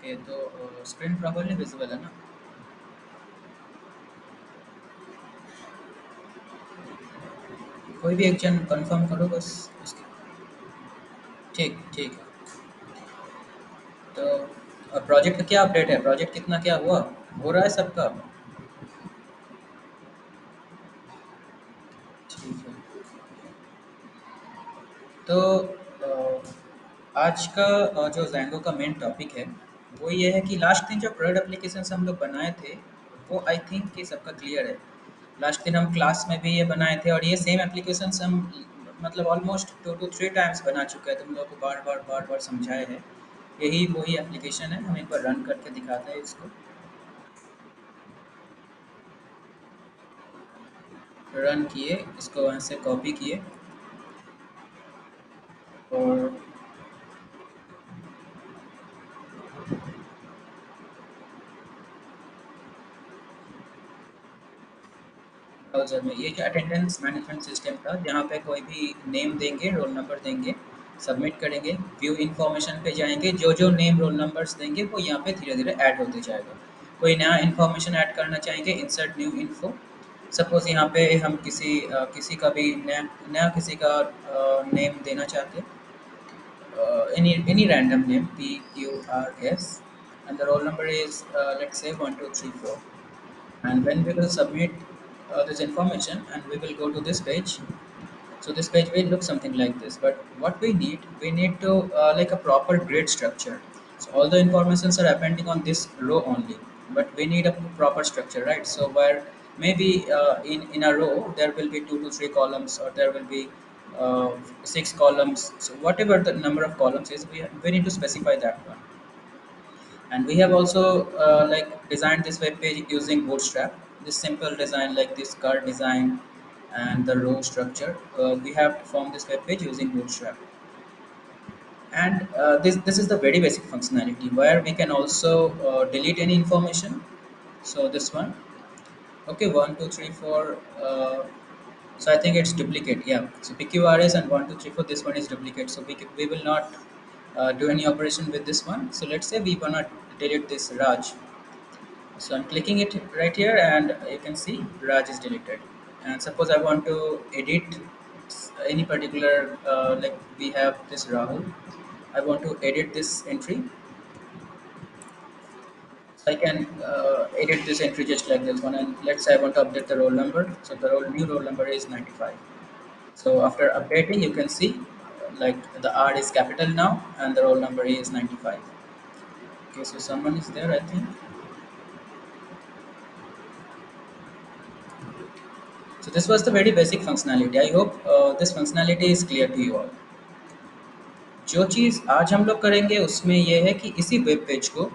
Okay तो screen properly visible है ना? कोई भी एक जन कंफर्म करो बस उसकी। ठीक ठीक है। तो प्रोजेक्ट का क्या अपडेट है? प्रोजेक्ट कितना क्या हुआ? हो रहा है सबका? ठीक है। तो आज का जो ज़ैंगो का मेन टॉपिक है वो ये है कि लास्ट दिन जो प्रोडक्ट एप्लीकेशंस हम लोग बनाए थे वो आई थिंक कि सबका क्लियर है। लास्ट दिन हम क्लास में भी ये बनाए थे और ये सेम एप्लीकेशंस हम मतलब ऑलमोस्ट 2 to 3 टाइम्स बना चुके हैं, तुम लोग को बार बार समझाए हैं। यही वही एप्लीकेशन है, हम एक बार रन करके दिखाते हैं इसको। रन किए, इसको वहाँ से कॉपी किए और ब्राउज़र में ये जो अटेंडेंस मैनेजमेंट सिस्टम था जहाँ पे कोई भी नेम देंगे, रोल नंबर देंगे, सबमिट करेंगे, व्यू इन्फॉर्मेशन पे जाएंगे, जो जो नेम रोल नंबर्स देंगे वो यहाँ पे धीरे धीरे ऐड होते जाएगा। कोई नया इन्फॉर्मेशन ऐड करना चाहेंगे, इंसर्ट न्यू इन्फो। सपोज यहाँ पे हम किसी का भी नया नया किसी का नेम देना चाहते हैं, any random name PQRS, and the roll number is let's say 1234. And when we will submit this information and we will go to this page, so this page will look something like this. But what we need to like a proper grid structure. So all the informations are appending on this row only, but we need a proper structure, right? So where maybe in a row there will be 2 to 3 columns, or there will be 6 columns. So whatever the number of columns is, we need to specify that one. And we have also like designed this web page using bootstrap. This simple design like this card design and the row structure, we have formed this web page using bootstrap. And this is the very basic functionality where we can also delete any information. So this one, okay, 1 2 3 4, so I think it's duplicate, yeah. So PQRS and 1 2 3 4, this one is duplicate, so we will not do any operation with this one. So let's say we wanna delete this Raj. So I'm clicking it right here and you can see Raj is deleted. And suppose I want to edit any particular, like we have this Rahul. I want to edit this entry. So I can edit this entry just like this one. And let's say I want to update the roll number. So the new roll number is 95. So after updating, you can see like the R is capital now and the roll number is 95. Okay, so someone is there, I think. So this was the very basic functionality. I hope this functionality is clear to you all. जो चीज़ आज हम लोग करेंगे उसमें ये है कि इसी वेब पेज को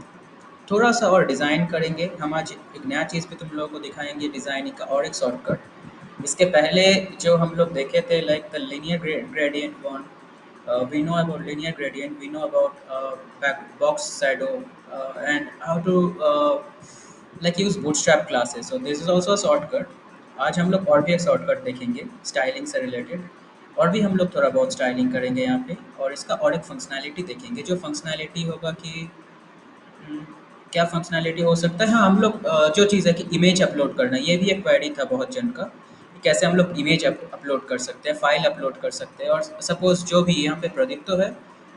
थोड़ा सा और डिज़ाइन करेंगे। हम आज एक नया चीज़ भी तुम लोगों को दिखाएंगे, डिज़ाइनिंग का और एक शॉर्टकट। इसके पहले जो हम लोग देखे थे like the linear gradient one, we know about linear gradient, we know about box shadow, and how to like use bootstrap classes. So this is also a shortcut. आज हम लोग और भी एक शॉर्टकट देखेंगे स्टाइलिंग से रिलेटेड, और भी हम लोग थोड़ा बहुत स्टाइलिंग करेंगे यहाँ पे, और इसका और एक फंक्शनैलिटी देखेंगे। जो फंक्शनैलिटी होगा कि हम्म, क्या फंक्शनैलिटी हो सकता है, हाँ हम लोग जो चीज़ है कि इमेज अपलोड करना, ये भी एक क्वेरी था बहुत जन का कि कैसे हम लोग इमेज अपलोड कर सकते हैं, फाइल अपलोड कर सकते हैं। और सपोज जो भी यहाँ पे प्रदीप्तो है,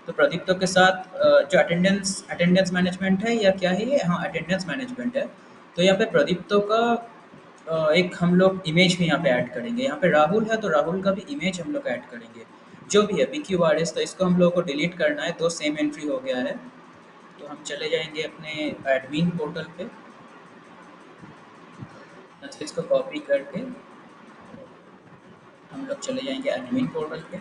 तो प्रदीप्तो के साथ जो अटेंडेंस अटेंडेंस मैनेजमेंट है या क्या है ये, हाँ अटेंडेंस मैनेजमेंट है। तो यहाँ पे प्रदीप्तो का एक हम लोग इमेज भी यहाँ पे ऐड करेंगे। यहाँ पे राहुल है तो राहुल का भी इमेज हम लोग ऐड करेंगे। जो भी है PQRS, तो इसको हम लोग को डिलीट करना है, दो सेम एंट्री हो गया है। तो हम चले जाएंगे अपने एडमिन पोर्टल पे। अच्छा, इसको कॉपी करके हम लोग चले जाएंगे एडमिन पोर्टल पे।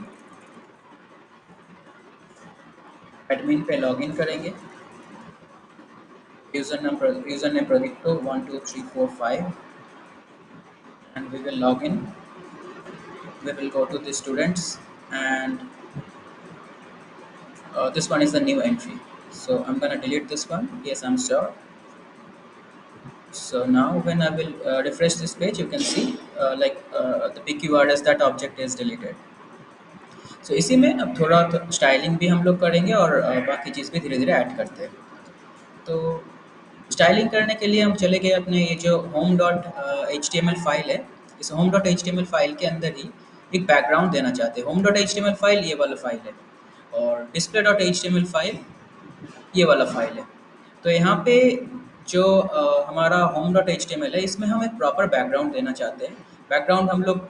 एडमिन पे लॉगिन करेंगे। यूजर नेम प्रोजेक्टो 1 2 3 4 5, and we will log in. We will go to the students, and this one is the new entry. So I'm gonna delete this one. Yes, I'm sure. So now when I will refresh this page, you can see the PQRS that object is deleted. सो इसी में अब थोड़ा तो styling भी हम लोग करेंगे और बाकी चीज़ भी धीरे धीरे ऐड करते हैं। तो स्टाइलिंग करने के लिए हम चले गए अपने ये जो home dot H T M L file है। इस home dot H T M L file के अंदर ही एक बैकग्राउंड देना चाहते हैं। Home dot H T M L file ये वाला फाइल है, और display dot H T M L file ये वाला फाइल है। तो यहाँ पे जो हमारा home dot H T M L है, इसमें हम एक प्रॉपर बैकग्राउंड देना चाहते हैं। बैकग्राउंड हम लोग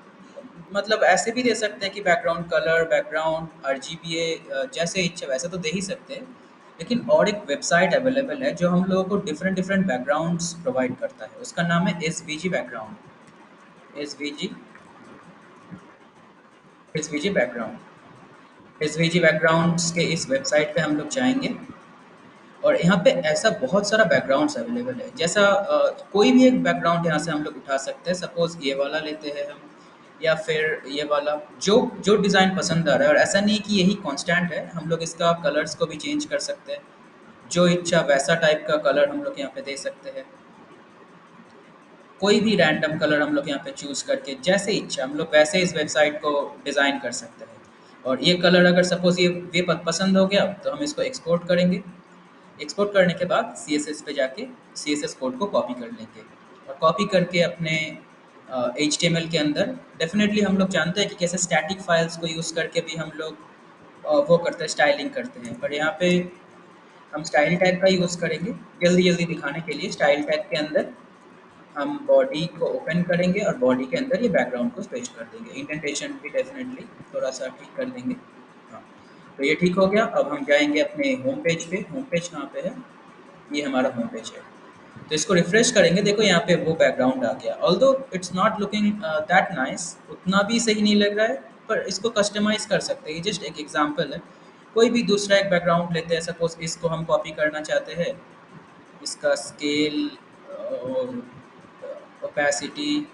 मतलब ऐसे भी दे सकते हैं कि background colour, background R G B A, जैसे इच्छा वैसे तो दे ही सकते हैं। लेकिन और एक वेबसाइट अवेलेबल है जो हम लोगों को डिफरेंट डिफरेंट बैकग्राउंड्स प्रोवाइड करता है। उसका नाम है एस वी जी बैकग्राउंड। एस वी जी, एस वी जी बैकग्राउंड। एस वी जी बैकग्राउंड्स के इस वेबसाइट पे हम लोग जाएंगे, और यहाँ पे ऐसा बहुत सारा बैकग्राउंड्स अवेलेबल है। जैसा कोई भी एक बैकग्राउंड यहाँ से हम लोग उठा सकते हैं। सपोज ये वाला लेते हैं हम, या फिर ये वाला, जो जो डिज़ाइन पसंद आ रहा है। और ऐसा नहीं कि यही कांस्टेंट है, हम लोग इसका कलर्स को भी चेंज कर सकते हैं। जो इच्छा वैसा टाइप का कलर हम लोग यहाँ पे दे सकते हैं। कोई भी रैंडम कलर हम लोग यहाँ पे चूज़ करके जैसे इच्छा हम लोग वैसे इस वेबसाइट को डिज़ाइन कर सकते हैं। और ये कलर अगर सपोज़ ये पसंद हो गया तो हम इसको एक्सपोर्ट करेंगे। एक्सपोर्ट करने के बाद सी एस एस पे जाके सी एस एस कोड को कॉपी कर लेंगे, और कॉपी करके अपने एच टी एम एल के अंदर डेफिनेटली हम लोग जानते हैं कि कैसे स्टैटिक फाइल्स को यूज़ करके भी हम लोग वो करते हैं, स्टाइलिंग करते हैं। पर यहाँ पे हम स्टाइल टैग का यूज़ करेंगे जल्दी जल्दी दिखाने के लिए। स्टाइल टैग के अंदर हम बॉडी को ओपन करेंगे, और बॉडी के अंदर ये बैकग्राउंड को पेस्ट कर देंगे। इंडेंटेशन भी डेफिनेटली थोड़ा सा ठीक कर देंगे। हाँ, तो ये ठीक हो गया। अब हम जाएंगे अपने होम पेज पे। होम पेज कहाँ पे है? ये हमारा होम पेज है। तो इसको रिफ्रेश करेंगे, देखो यहाँ पे वो बैकग्राउंड आ गया। Although it's not looking that nice, उतना भी सही नहीं लग रहा है, पर इसको कस्टमाइज कर सकते हैं। ये जस्ट एक एग्जांपल है। कोई भी दूसरा एक बैकग्राउंड लेते हैं, सपोज इसको हम कॉपी करना चाहते हैं। इसका स्केल और ओपेसिटी,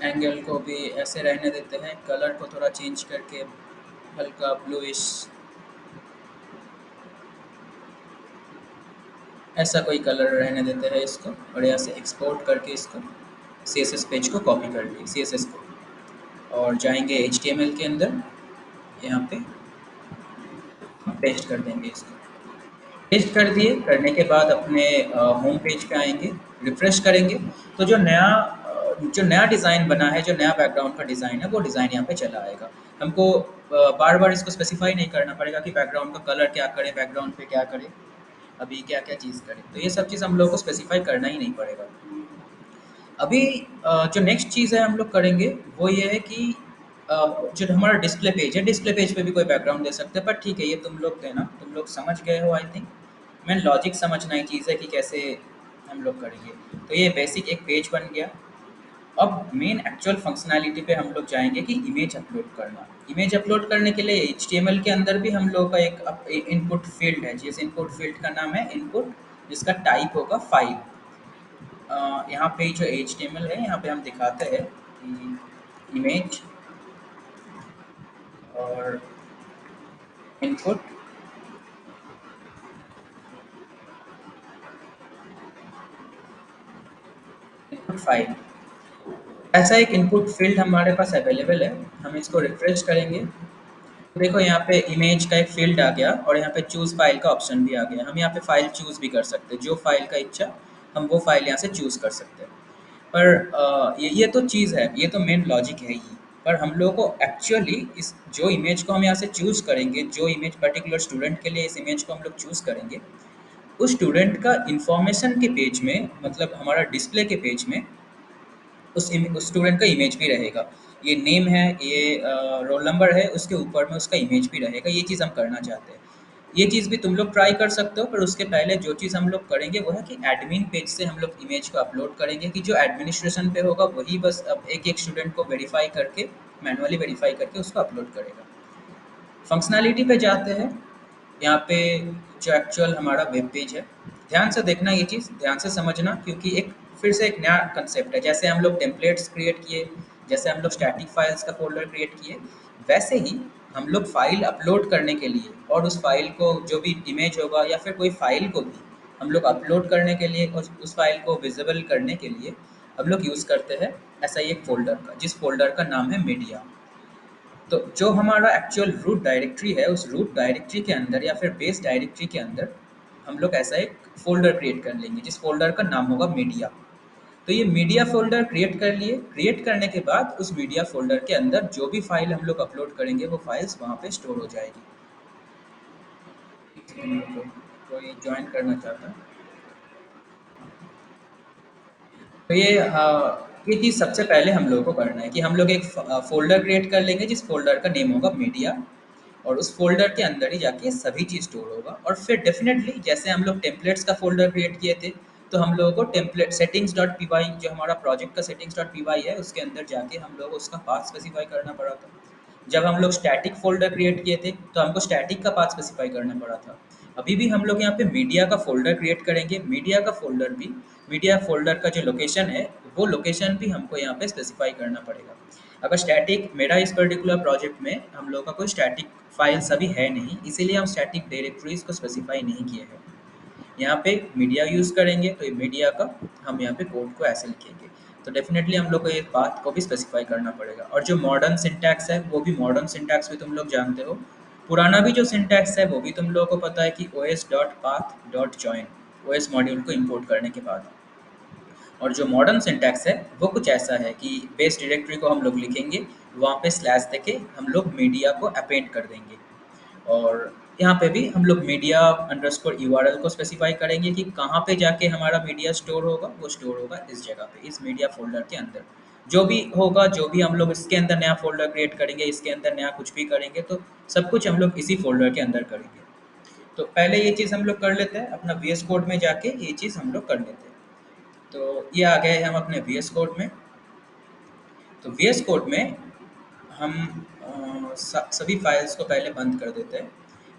एंगल को भी ऐसे रहने देते हैं। कलर को थोड़ा चेंज करके हल्का ब्लूइश, ऐसा कोई कलर रहने देते हैं इसको। और यहाँ से एक्सपोर्ट करके इसको सी एस एस पेज को कॉपी कर लिए, सी एस एस को। और जाएंगे एच टी एम एल के अंदर, यहाँ पे पेस्ट कर देंगे इसको। पेस्ट कर दिए, करने के बाद अपने होम पेज पे आएंगे, रिफ्रेश करेंगे। तो जो नया डिज़ाइन बना है, जो नया बैकग्राउंड का डिज़ाइन है, वो डिज़ाइन यहाँ पे चला आएगा। हमको बार बार इसको स्पेसिफाई नहीं करना पड़ेगा कि बैकग्राउंड का कलर क्या करें, बैकग्राउंड पे क्या करें, अभी क्या क्या चीज़ करें। तो ये सब चीज़ हम लोग को स्पेसिफाई करना ही नहीं पड़ेगा। अभी जो नेक्स्ट चीज़ है हम लोग करेंगे, वो ये है कि अ, जो हमारा डिस्प्ले पेज है, डिस्प्ले पेज पे भी कोई बैकग्राउंड दे सकते हैं। पर ठीक है, ये तुम लोग देना, तुम लोग समझ गए हो आई थिंक। मेन लॉजिक समझना ही चीज़ है कि कैसे हम लोग करेंगे। तो ये बेसिक एक पेज बन गया। अब मेन एक्चुअल फंक्शनैलिटी पे हम लोग जाएंगे कि इमेज अपलोड करना। इमेज अपलोड करने के लिए एच टी एम एल के अंदर भी हम लोग का एक इनपुट फील्ड है। जिस इनपुट फील्ड का नाम है इनपुट, जिसका टाइप होगा फाइल। यहाँ पे जो एच टी एम एल है, यहाँ पे हम दिखाते हैं कि इमेज और इनपुट, इनपुट फाइल, ऐसा एक इनपुट फील्ड हमारे पास अवेलेबल है। हम इसको रिफ्रेश करेंगे, देखो यहाँ पे इमेज का एक फील्ड आ गया, और यहाँ पे चूज़ फाइल का ऑप्शन भी आ गया। हम यहाँ पे फाइल चूज़ भी कर सकते हैं, जो फाइल का इच्छा हम वो फाइल यहाँ से चूज़ कर सकते हैं। पर ये तो चीज़ है, ये तो मेन लॉजिक है ही। पर हम लोग को एक्चुअली इस जो इमेज को हम यहाँ से चूज़ करेंगे, जो इमेज पर्टिकुलर स्टूडेंट के लिए इस इमेज को हम लोग चूज़ करेंगे, उस स्टूडेंट का इंफॉर्मेशन के पेज में, मतलब हमारा डिस्प्ले के पेज में उस स्टूडेंट का इमेज भी रहेगा। ये नेम है, ये रोल नंबर है, उसके ऊपर में उसका इमेज भी रहेगा। ये चीज़ हम करना चाहते हैं। ये चीज़ भी तुम लोग ट्राई कर सकते हो, पर उसके पहले जो चीज़ हम लोग करेंगे वो है कि एडमिन पेज से हम लोग इमेज को अपलोड करेंगे, कि जो एडमिनिस्ट्रेशन पे होगा वही बस अब एक एक स्टूडेंट को वेरीफाई करके, मैनुअली वेरीफाई करके उसको अपलोड करेगा। फंक्शनैलिटी पे जाते हैं। यहाँ पे जो एक्चुअल हमारा वेब पेज है, ध्यान से देखना ये चीज़, ध्यान से समझना, क्योंकि एक फिर से एक नया कंसेप्ट है। जैसे हम लोग टेम्पलेट्स क्रिएट किए, जैसे हम लोग स्टैटिक फाइल्स का फ़ोल्डर क्रिएट किए, वैसे ही हम लोग फ़ाइल अपलोड करने के लिए, और उस फ़ाइल को जो भी इमेज होगा या फिर कोई फ़ाइल को भी हम लोग अपलोड करने के लिए, उस फ़ाइल को विज़िबल करने के लिए हम लोग यूज़ करते हैं ऐसा ही एक फ़ोल्डर का, जिस फ़ोल्डर का नाम है मीडिया। तो जो हमारा एक्चुअल रूट डायरेक्टरी है, उस रूट डायरेक्टरी के अंदर या फिर बेस डायरेक्टरी के अंदर हम लोग ऐसा एक फ़ोल्डर क्रिएट कर लेंगे, जिस फ़ोल्डर का नाम होगा मीडिया। तो ये मीडिया फ़ोल्डर क्रिएट कर लिए, क्रिएट करने के बाद उस मीडिया फ़ोल्डर के अंदर जो भी फ़ाइल हम लोग अपलोड करेंगे, वो फ़ाइल्स वहाँ पे स्टोर हो जाएगी। एक सेकंड रुको, कोई जॉइन करना चाहता है? तो ये चीज़ सबसे पहले हम लोगों को करना है कि हम लोग एक फ़ोल्डर क्रिएट कर लेंगे, जिस फ़ोल्डर का नेम होगा मीडिया, और उस फ़ोल्डर के अंदर ही जाके सभी चीज़ स्टोर होगा। और फिर डेफ़िनेटली जैसे हम लोग टेम्पलेट्स का फ़ोल्डर क्रिएट किए थे, तो हम लोगों को template settings dot P Y, जो हमारा प्रोजेक्ट का सेटिंग्स डॉट पी वाई है, उसके अंदर जाके हम लोग उसका पाथ स्पेसिफ़ाई करना पड़ा था। जब हम लोग स्टैटिक फ़ोल्डर क्रिएट किए थे, तो हमको स्टैटिक का पाथ स्पेसिफ़ाई करना पड़ा था। अभी भी हम लोग यहाँ पे मीडिया का फ़ोल्डर क्रिएट करेंगे, मीडिया का फ़ोल्डर भी, मीडिया फ़ोल्डर का जो लोकेशन है, वो लोकेशन भी हमको यहाँ पे स्पेसिफ़ाई करना पड़ेगा। अगर स्टैटिक मेरा इस पर्टिकुलर प्रोजेक्ट में हम लोग का कोई स्टैटिक फाइल्स अभी है नहीं, इसीलिए हम स्टैटिक डायरेक्टरीज़ को स्पेसिफ़ाई नहीं किए हैं। यहाँ पे मीडिया यूज़ करेंगे, तो ये मीडिया का हम यहाँ पे कोड को ऐसे लिखेंगे। तो डेफ़िनेटली हम लोग को ये पाथ को भी स्पेसिफ़ाई करना पड़ेगा। और जो मॉडर्न सिंटैक्स है, वो भी मॉडर्न सिंटैक्स भी तुम लोग जानते हो। पुराना भी जो सिंटैक्स है, वो भी तुम लोगों को पता है कि os.path.join, ओएस मॉड्यूल को इम्पोर्ट करने के बाद। और जो मॉडर्न सिंटैक्स है, वो कुछ ऐसा है कि बेस डायरेक्टरी को हम लोग लिखेंगे, वहाँ पे स्लैश देके हम लोग मीडिया को अपेंड कर देंगे। और यहाँ पे भी हम लोग मीडिया अंडरस्कोर यूआरएल को स्पेसिफाई करेंगे कि कहाँ पे जाके हमारा मीडिया स्टोर होगा, वो स्टोर होगा इस जगह पे, इस मीडिया फ़ोल्डर के अंदर। जो भी होगा, जो भी हम लोग इसके अंदर नया फ़ोल्डर क्रिएट करेंगे, इसके अंदर नया कुछ भी करेंगे, तो सब कुछ हम लोग इसी फ़ोल्डर के अंदर करेंगे। तो पहले ये चीज़ हम लोग कर लेते हैं, अपना वीएस कोड में जाके ये चीज़ हम लोग कर लेते हैं। तो ये आ गए हम अपने वीएस कोड में। तो वीएस कोड में हम सभी फाइल्स को पहले बंद कर देते हैं,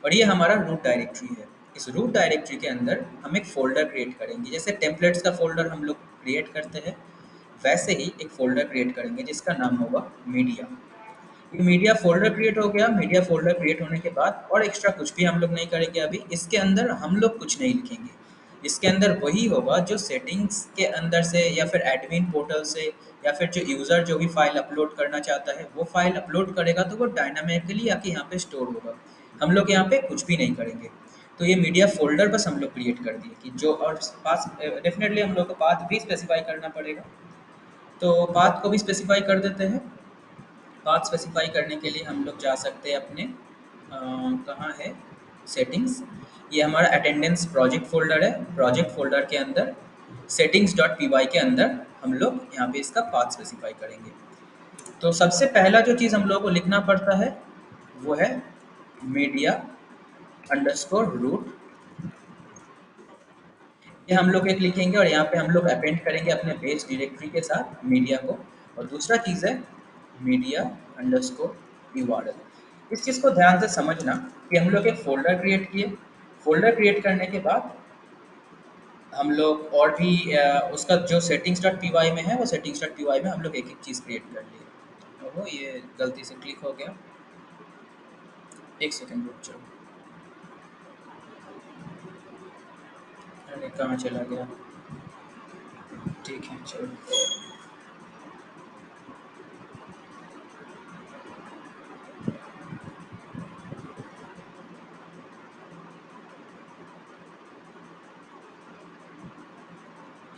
और ये हमारा रूट डायरेक्टरी है। इस रूट डायरेक्टरी के अंदर हम एक फ़ोल्डर क्रिएट करेंगे, जैसे टेम्पलेट्स का फ़ोल्डर हम लोग क्रिएट करते हैं, वैसे ही एक फ़ोल्डर क्रिएट करेंगे जिसका नाम होगा मीडिया। ये मीडिया फ़ोल्डर क्रिएट हो गया। मीडिया फ़ोल्डर क्रिएट होने के बाद और एक्स्ट्रा कुछ भी हम लोग नहीं करेंगे अभी। इसके अंदर हम लोग कुछ नहीं लिखेंगे। इसके अंदर वही होगा जो सेटिंग्स के अंदर से या फिर एडमिन पोर्टल से या फिर जो यूज़र जो भी फ़ाइल अपलोड करना चाहता है, वो फ़ाइल अपलोड करेगा तो वो डायनामिकली आके यहाँ पे स्टोर होगा। हम लोग यहाँ पे कुछ भी नहीं करेंगे। तो ये मीडिया फ़ोल्डर बस हम लोग क्रिएट कर दिए कि जो, और पास डेफ़िनेटली हम लोग को पाथ भी स्पेसिफ़ाई करना पड़ेगा। तो पाथ को भी स्पेसिफ़ाई कर देते हैं। पाथ स्पेसिफाई करने के लिए हम लोग जा सकते हैं अपने कहाँ है सेटिंग्स। ये हमारा अटेंडेंस प्रोजेक्ट फ़ोल्डर है। प्रोजेक्ट फ़ोल्डर के अंदर सेटिंग्स डॉट पी वाई के अंदर हम लोग यहाँ पे इसका पाथ स्पेसिफाई करेंगे। तो सबसे पहला जो चीज़ हम लोगों को लिखना पड़ता है, वो है मीडिया अंडरस्कोर रूट। ये हम लोग एक लिखेंगे और यहाँ पे हम लोग अपेंड करेंगे अपने बेस डायरेक्टरी के साथ मीडिया को। और दूसरा चीज़ है मीडिया अंडरस्कोर यूआरएल। इस चीज़ को ध्यान से समझना कि हम लोग एक फ़ोल्डर क्रिएट किए। फ़ोल्डर क्रिएट करने के बाद हम लोग और भी उसका जो सेटिंग्स डॉट पी वाई में है, वो सेटिंग्स डॉट पी वाई में हम लोग एक एक चीज़ क्रिएट कर लिए। ओहो, ये गलती से क्लिक हो गया। एक सेकेंड रुक जाओ। अरे कहाँ चला गया? ठीक है, चलो।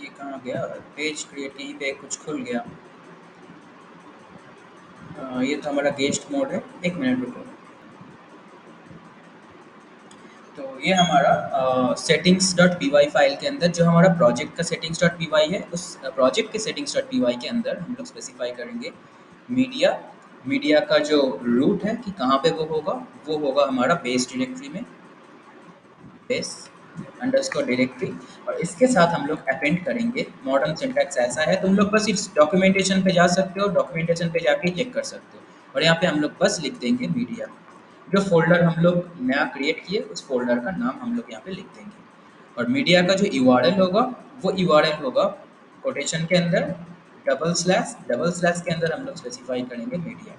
ये कहाँ गया? पेज क्रिएट, यहीं पे कुछ खुल गया। ये तो हमारा गेस्ट मोड है। एक मिनट रुको। तो ये हमारा settings dot P Y file के अंदर जो हमारा प्रोजेक्ट का सेटिंग्स डॉट पी वाई है, उस प्रोजेक्ट के सेटिंग्स डॉट पी वाई के अंदर हम लोग स्पेसिफाई करेंगे मीडिया। मीडिया का जो रूट है कि कहाँ पे वो होगा हमारा बेस डायरेक्टरी में, बेस अंडरस्कोर डायरेक्टरी। और इसके साथ हम लोग अपेंड करेंगे। मॉडर्न सिंटैक्स ऐसा है, तुम लोग बस इस डॉक्यूमेंटेशन पे जा सकते हो, डॉक्यूमेंटेशन पे जाके चेक कर सकते हो। और यहाँ पे हम लोग बस लिख देंगे मीडिया। जो फ़ोल्डर हम लोग नया क्रिएट किए, उस फ़ोल्डर का नाम हम लोग यहाँ पे लिख देंगे। और मीडिया का जो यूआरएल होगा, वो यूआरएल होगा कोटेशन के अंदर डबल स्लैश के अंदर हम लोग स्पेसिफाई करेंगे मीडिया।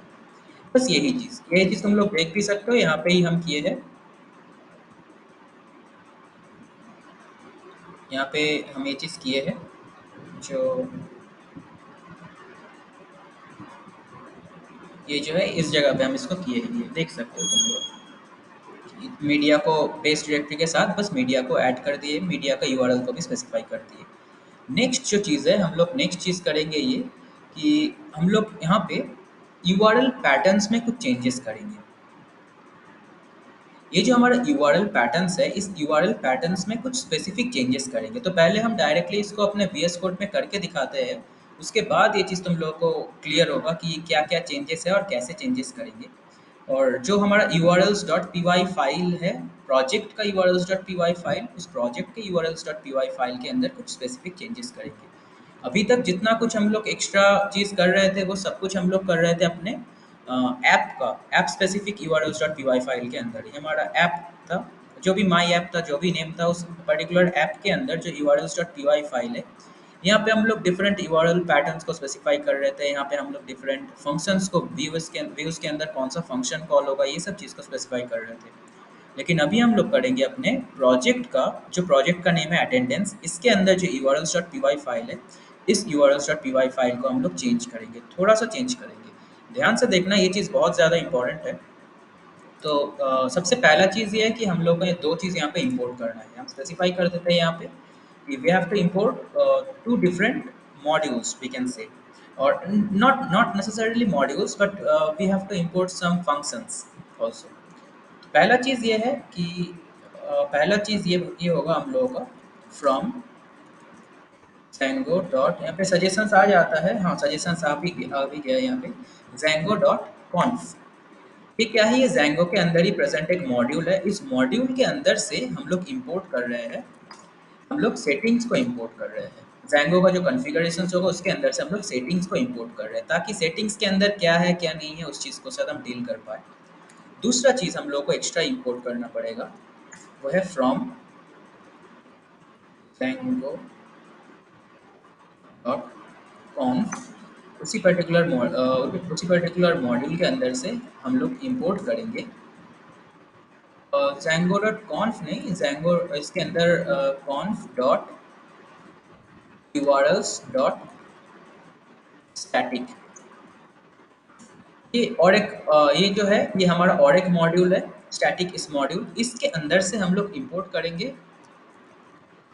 बस यही चीज़ तुम लोग देख भी सकते हो, यहाँ पे ही हम किए हैं। यहाँ पे हम ये चीज़ किए हैं जो ये जो है इस जगह पे हम इसको किए हैं, ये देख सकते हो तुम लोग। मीडिया को बेस डायरेक्टरी के साथ बस मीडिया को ऐड कर दिए, मीडिया का यूआरएल को भी स्पेसिफाई कर दिए। नेक्स्ट जो चीज़ है, हम लोग नेक्स्ट चीज़ करेंगे ये कि हम लोग यहाँ पे यूआरएल पैटर्न्स में कुछ चेंजेस करेंगे। ये जो हमारा यूआरएल पैटर्न्स है, इस यूआरएल पैटर्न्स में कुछ स्पेसिफिक चेंजेस करेंगे। तो पहले हम डायरेक्टली इसको अपने वीएस कोड में करके दिखाते हैं, उसके बाद ये चीज़ तुम लोगों को क्लियर होगा कि क्या क्या चेंजेस है और कैसे चेंजेस करेंगे। और जो हमारा urls.py फाइल है, प्रोजेक्ट का urls.py फाइल, उस प्रोजेक्ट के urls.py फाइल के अंदर कुछ स्पेसिफिक चेंजेस करेंगे। अभी तक जितना कुछ हम लोग एक्स्ट्रा चीज़ कर रहे थे वो सब कुछ हम लोग कर रहे थे अपने ऐप का, ऐप स्पेसिफिक urls.py फाइल के अंदर। ये हमारा ऐप था, जो भी माई ऐप था, जो भी नेम था, उस पर्टिकुलर ऐप के अंदर जो urls.py फाइल है, यहाँ पे हम लोग डिफरेंट यूआरएल पैटर्न्स को स्पेसिफाई कर रहे थे। यहाँ पे हम लोग डिफरेंट फंक्शंस को व्यूज के अंदर कौन सा फंक्शन कॉल होगा, ये सब चीज़ को स्पेसिफाई कर रहे थे। लेकिन अभी हम लोग करेंगे अपने प्रोजेक्ट का, जो प्रोजेक्ट का नेम है अटेंडेंस, इसके अंदर जो urls.py फाइल है, इस urls.py फाइल को हम लोग चेंज करेंगे, थोड़ा सा चेंज करेंगे। ध्यान से देखना, ये चीज़ बहुत ज़्यादा इंपॉर्टेंट है। तो सबसे पहला चीज़ ये है कि हम लोग को ये दो चीज़ यहाँ पे इंपोर्ट करना है। हम स्पेसिफाई कर देते हैं यहाँ पे कि we have to import two different modules, we can say, और not not necessarily modules, but we have to import some functions also. पहला चीज़ ये है कि पहला चीज़ ये होगा हम लोगों का फ्रॉम Django डॉट, यहाँ पे सजेशंस आ जाता है, हाँ सजेशंस आ भी गया यहाँ पे, Django डॉट कॉन्फ। ये क्या है, ये Django के अंदर ही प्रेजेंट एक मॉड्यूल है। इस मॉड्यूल के अंदर से हम लोग इंपोर्ट कर रहे हैं, हम लोग सेटिंग्स को इंपोर्ट कर रहे हैं। Django का जो कॉन्फ़िगरेशन होगा उसके अंदर से हम लोग सेटिंग्स को इंपोर्ट कर रहे हैं, ताकि सेटिंग्स के अंदर क्या है क्या नहीं है उस चीज़ को शायद हम डील कर पाए। दूसरा चीज़ हम लोग को एक्स्ट्रा इंपोर्ट करना पड़ेगा, वो है फ्रॉम Django डॉट कॉन्फ। उसी पर्टिकुलर मॉड्यूल के अंदर से हम लोग इंपोर्ट करेंगे Django डॉट कॉन्फ नहीं, Django इसके अंदर कॉन्फ डॉट यूआरएल्स डॉट स्टैटिक। ये और एक ये जो है ये हमारा और एक मॉड्यूल है स्टैटिक, इस मॉड्यूल इसके अंदर से हम लोग इंपोर्ट करेंगे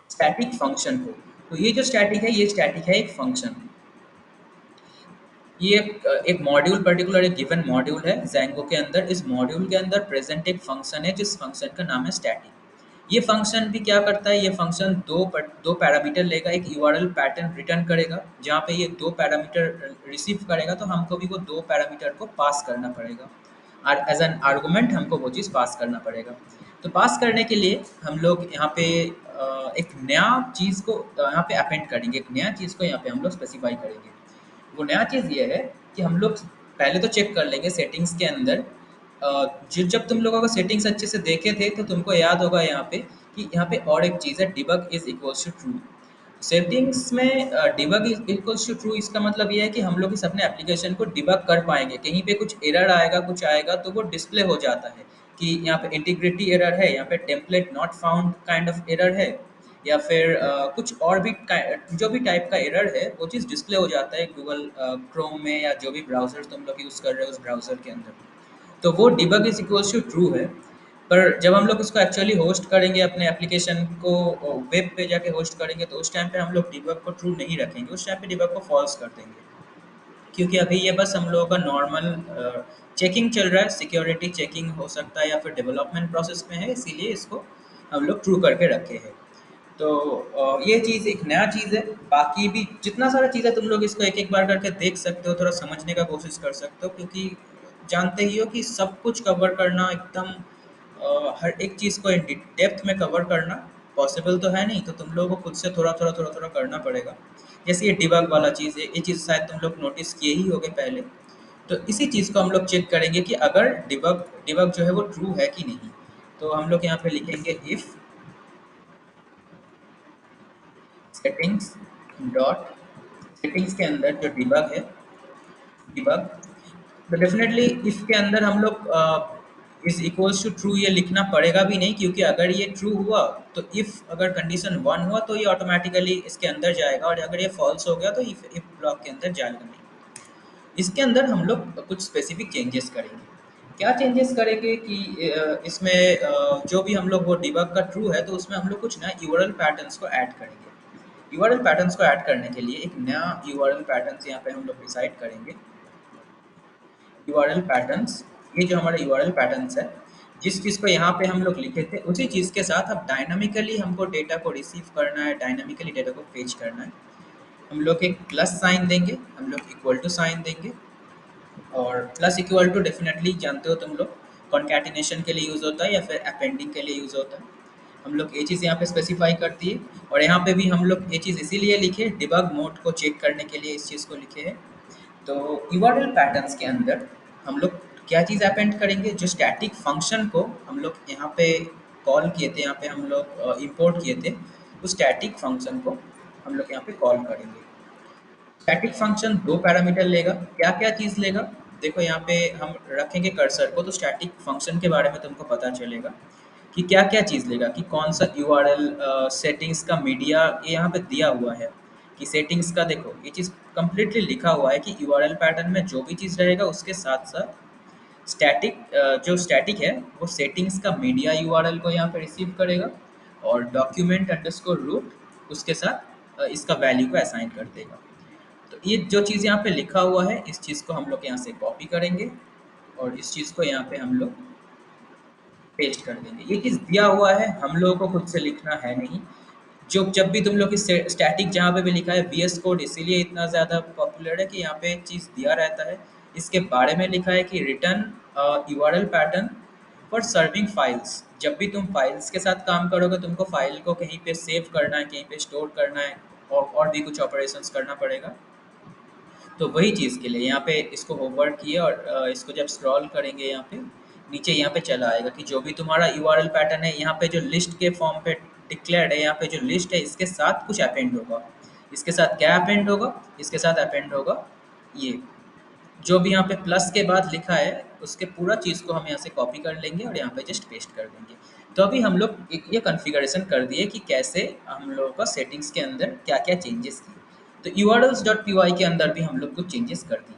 स्टैटिक फंक्शन को। तो ये जो स्टैटिक है, ये स्टैटिक है एक फंक्शन। ये एक मॉड्यूल, पर्टिकुलर एक गिवन मॉड्यूल है Django के अंदर। इस मॉड्यूल के अंदर प्रेजेंट एक फंक्शन है, जिस फंक्शन का नाम है स्टैटिक। ये फंक्शन भी क्या करता है, ये फंक्शन दो पैरामीटर लेगा, एक यूआरएल पैटर्न रिटर्न करेगा, जहाँ पे ये दो पैरामीटर रिसीव करेगा, तो हमको भी वो दो पैरामीटर को पास करना पड़ेगा, और एज एन आर्गूमेंट हमको वो चीज़ पास करना पड़ेगा। तो पास करने के लिए हम लोग यहाँ पे एक नया चीज़ को यहाँ पे अपेंड करेंगे, एक नया चीज़ को यहाँ पे हम लोग स्पेसिफाई करेंगे। वो नया चीज़ ये है कि हम लोग पहले तो चेक कर लेंगे सेटिंग्स के अंदर। जब तुम लोगों को सेटिंग्स अच्छे से देखे थे तो तुमको याद होगा यहाँ पे कि यहाँ पे और एक चीज़ है, debug is equals to true. Settings में debug is equals to true, इसका मतलब ये है कि हम लोग इस अपने एप्लीकेशन को डिबग कर पाएंगे। कहीं पे कुछ एरर आएगा, कुछ आएगा, तो वो डिस्प्ले हो जाता है कि यहाँ पे इंटीग्रिटी एरर है, यहाँ पे template not found kind of error है, या फिर कुछ और भी जो भी टाइप का एरर है वो चीज़ डिस्प्ले हो जाता है गूगल क्रोम में, या जो भी ब्राउज़र तुम लोग यूज़ कर रहे हो उस ब्राउज़र के अंदर। तो वो debug is equals to true है। पर जब हम लोग उसको एक्चुअली होस्ट करेंगे, अपने एप्लीकेशन को वेब पे जाके होस्ट करेंगे, तो उस टाइम पे हम लोग डिबग को ट्रू नहीं रखेंगे, उस टाइम पे डिबग को फॉल्स कर देंगे। क्योंकि अभी ये बस हम लोगों का नॉर्मल चेकिंग चल रहा है, सिक्योरिटी चेकिंग हो सकता है या फिर डेवलपमेंट प्रोसेस में है, इसीलिए इसको हम लोग ट्रू करके रखे हैं। तो ये चीज़ एक नया चीज़ है। बाकी भी जितना सारा चीज़ है तुम लोग इसको एक एक बार करके देख सकते हो, थोड़ा समझने का कोशिश कर सकते हो, क्योंकि जानते ही हो कि सब कुछ कवर करना एकदम हर एक चीज़ को डेप्थ में कवर करना पॉसिबल तो है नहीं, तो तुम लोगों को खुद से थोड़ा थोड़ा थोड़ा थोड़ा करना पड़ेगा। जैसे ये डिबग वाला चीज़ है, ये चीज़ शायद तुम लोग नोटिस किए ही होगे पहले। तो इसी चीज़ को हम लोग चेक करेंगे कि अगर डिबग डिबग जो है वो ट्रू है कि नहीं। तो हम लोग यहाँ पे लिखेंगे इफ़ सेटिंग्स डॉट, सेटिंग्स के अंदर जो डिबग है, डिबग, तो डेफिनेटली इफ के अंदर हम लोग इज इक्वल्स टू ट्रू ये लिखना पड़ेगा भी नहीं, क्योंकि अगर ये ट्रू हुआ तो इफ अगर कंडीशन वन हुआ तो ये ऑटोमेटिकली इसके अंदर जाएगा, और अगर ये फॉल्स हो गया तो इफ ब्लॉक के अंदर जाएगा नहीं। इसके अंदर हम लोग कुछ स्पेसिफिक चेंजेस करेंगे। क्या चेंजेस करेंगे कि इसमें जो भी हम लोग वो डिबग का ट्रू है तो उसमें हम लोग कुछ ना यूआरएल पैटर्न्स को ऐड करेंगे। यूआरएल पैटर्न्स को ऐड करने के लिए एक नया यूआरएल पैटर्न्स यहाँ पे हम लोग डिसाइड करेंगे। यूआरएल पैटर्न्स, ये जो हमारा यूआरएल पैटर्न्स है, जिस चीज़ को यहाँ पे हम लोग लिखे थे उसी चीज़ के साथ अब डायनामिकली हमको डेटा को रिसीव करना है, डायनामिकली डेटा को फेच करना है। हम लोग एक प्लस साइन देंगे, हम लोग इक्वल टू साइन देंगे, और प्लस इक्वल टू डेफिनेटली जानते हो तुम लोग कॉन्कैटिनेशन के लिए यूज़ होता है या फिर अपेंडिंग के लिए यूज़ होता है। हम लोग ये चीज़ यहाँ पे स्पेसिफाई कर दिए, और यहाँ पे भी हम लोग ये चीज़ इसीलिए लिखे डिबग मोड को चेक करने के लिए इस चीज़ को लिखे हैं। तो यूआरएल पैटर्न्स के अंदर हम लोग क्या चीज़ अपेंड करेंगे, जो स्टैटिक फंक्शन को हम लोग यहाँ पे कॉल किए थे, यहाँ पे हम लोग इंपोर्ट किए थे, उस स्टैटिक फंक्शन को हम लोग यहाँ पे कॉल करेंगे। स्टैटिक फंक्शन दो पैरामीटर लेगा। क्या क्या चीज़ लेगा, देखो यहाँ पे हम रखेंगे कर्सर को तो स्टैटिक फंक्शन के बारे में तुमको पता चलेगा कि क्या क्या चीज़ लेगा, कि कौन सा यूआरएल सेटिंग्स का मीडिया, ये यहाँ पे दिया हुआ है कि सेटिंग्स का, देखो ये चीज़ कंप्लीटली लिखा हुआ है कि यूआरएल पैटर्न में जो भी चीज़ रहेगा उसके साथ साथ स्टैटिक, जो स्टैटिक है वो सेटिंग्स का मीडिया यूआरएल को यहाँ पे रिसीव करेगा, और डॉक्यूमेंट अंडरस्कोर रूट उसके साथ इसका वैल्यू को असाइन कर देगा। तो ये जो चीज़ यहाँ पे लिखा हुआ है इस चीज़ को हम लोग यहाँ से कॉपी करेंगे, और इस चीज़ को यहाँ पे हम लोग पेस्ट कर देंगे। ये चीज़ दिया हुआ है, हम लोगों को खुद से लिखना है नहीं। जो जब भी तुम लोग की स्टैटिक जहाँ पे भी लिखा है वीएस कोड इसीलिए इतना ज़्यादा पॉपुलर है कि यहाँ पे चीज़ दिया रहता है। इसके बारे में लिखा है कि return URL pattern for serving files. जब भी तुम फाइल्स के साथ काम करोगे तुमको फाइल को कहीं पे सेव करना है, कहीं पे स्टोर करना है, और भी कुछ ऑपरेशंस करना पड़ेगा। तो वही चीज़ के लिए यहाँ पे इसको होमवर्क किए, और इसको जब स्क्रॉल करेंगे यहाँ पे नीचे यहाँ पे चला आएगा कि जो भी तुम्हारा यूआरएल पैटर्न है यहाँ पे जो लिस्ट के फॉर्म पे डिक्लेयर्ड है, यहाँ पे जो लिस्ट है इसके साथ कुछ अपेंड होगा। इसके साथ क्या अपेंड होगा, इसके साथ अपेंड होगा ये जो भी यहाँ पे प्लस के बाद लिखा है उसके पूरा चीज़ को हम यहाँ से कॉपी कर लेंगे और यहाँ पे जस्ट पेस्ट कर देंगे। तो अभी हम लोग ये कॉन्फ़िगरेशन कर दिए कि कैसे हम लोगों का सेटिंग्स के अंदर क्या क्या चेंजेस किए। तो urls.py के अंदर भी हम लोग कुछ चेंजेस कर दिए।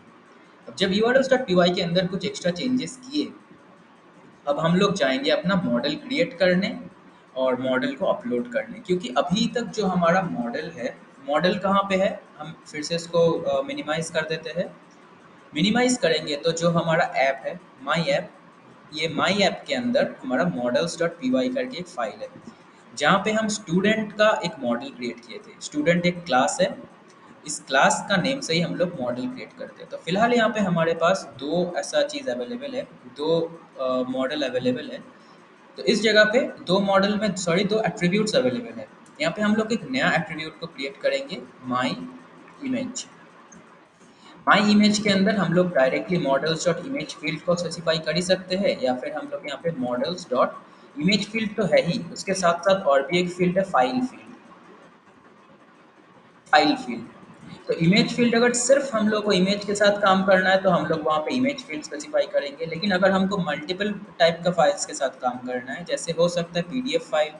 अब जब urls.py के अंदर कुछ एक्स्ट्रा चेंजेस किए, अब हम लोग जाएंगे अपना मॉडल क्रिएट करने और मॉडल को अपलोड करने, क्योंकि अभी तक जो हमारा मॉडल है, मॉडल कहाँ पे है, हम फिर से इसको मिनिमाइज कर देते हैं। मिनिमाइज करेंगे तो जो हमारा ऐप है माई ऐप, ये माई ऐप के अंदर हमारा models.py करके एक फाइल है, जहाँ पे हम स्टूडेंट का एक मॉडल क्रिएट किए थे। स्टूडेंट एक क्लास है, इस क्लास का नेम से ही हम लोग मॉडल क्रिएट करते हैं। तो फिलहाल यहाँ पे हमारे पास दो ऐसा चीज़ अवेलेबल है, दो मॉडल अवेलेबल है। तो इस जगह पे दो मॉडल में सॉरी दो एट्रीब्यूट्स अवेलेबल है। यहाँ पे हम लोग एक नया एट्रीब्यूट को क्रिएट करेंगे, माई इमेज। माई इमेज के अंदर हम लोग directly models dot image field को स्पेसिफाई कर ही सकते हैं, या फिर हम लोग यहाँ पे मॉडल्स डॉट इमेज फील्ड तो है ही, उसके साथ साथ और भी एक फील्ड है फाइल फील्ड। फाइल फील्ड, तो इमेज फील्ड अगर सिर्फ हम लोग को इमेज के साथ काम करना है तो हम लोग वहाँ पे इमेज फील्ड स्पेसिफाई करेंगे। लेकिन अगर हमको मल्टीपल टाइप का फाइल्स के साथ काम करना है, जैसे हो सकता है पीडीएफ फाइल,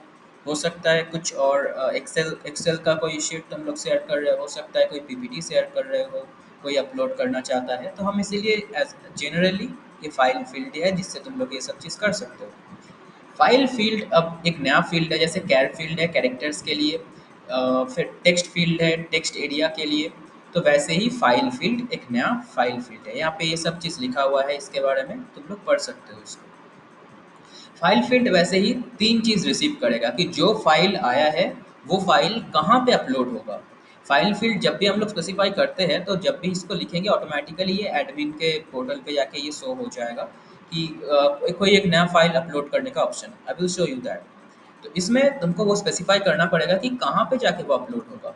हो सकता है कुछ और एक्सेल एक्सेल का कोई शीट तुम लोग शेयर कर रहे हो सकता है कोई पीपीटी शेयर कर रहे हो, कोई अपलोड करना चाहता है, तो हम इसीलिए एज जनरली ये फाइल फील्ड है जिससे तुम लोग ये सब चीज़ कर सकते हो। फाइल फील्ड अब एक नया फील्ड है, जैसे कैर फील्ड है कैरेक्टर्स के लिए, फिर टेक्स्ट फील्ड है टेक्स्ट एरिया के लिए, तो वैसे ही फाइल फील्ड एक नया फाइल फील्ड है। यहाँ पे ये सब चीज़ लिखा हुआ है, इसके बारे में तुम लोग पढ़ सकते हो इसको। फाइल फील्ड वैसे ही तीन चीज़ रिसीव करेगा कि जो फाइल आया है वो फाइल कहाँ पे अपलोड होगा। फाइल फील्ड जब भी हम लोग स्पेसिफाई करते हैं तो जब भी इसको लिखेंगे ऑटोमेटिकली ये एडमिन के पोर्टल पे जाके ये शो हो जाएगा कि कोई एक नया फाइल अपलोड करने का option, I will show you that. तो इसमें तुमको वो स्पेसिफाई करना पड़ेगा कि कहाँ पे जाके वो अपलोड होगा।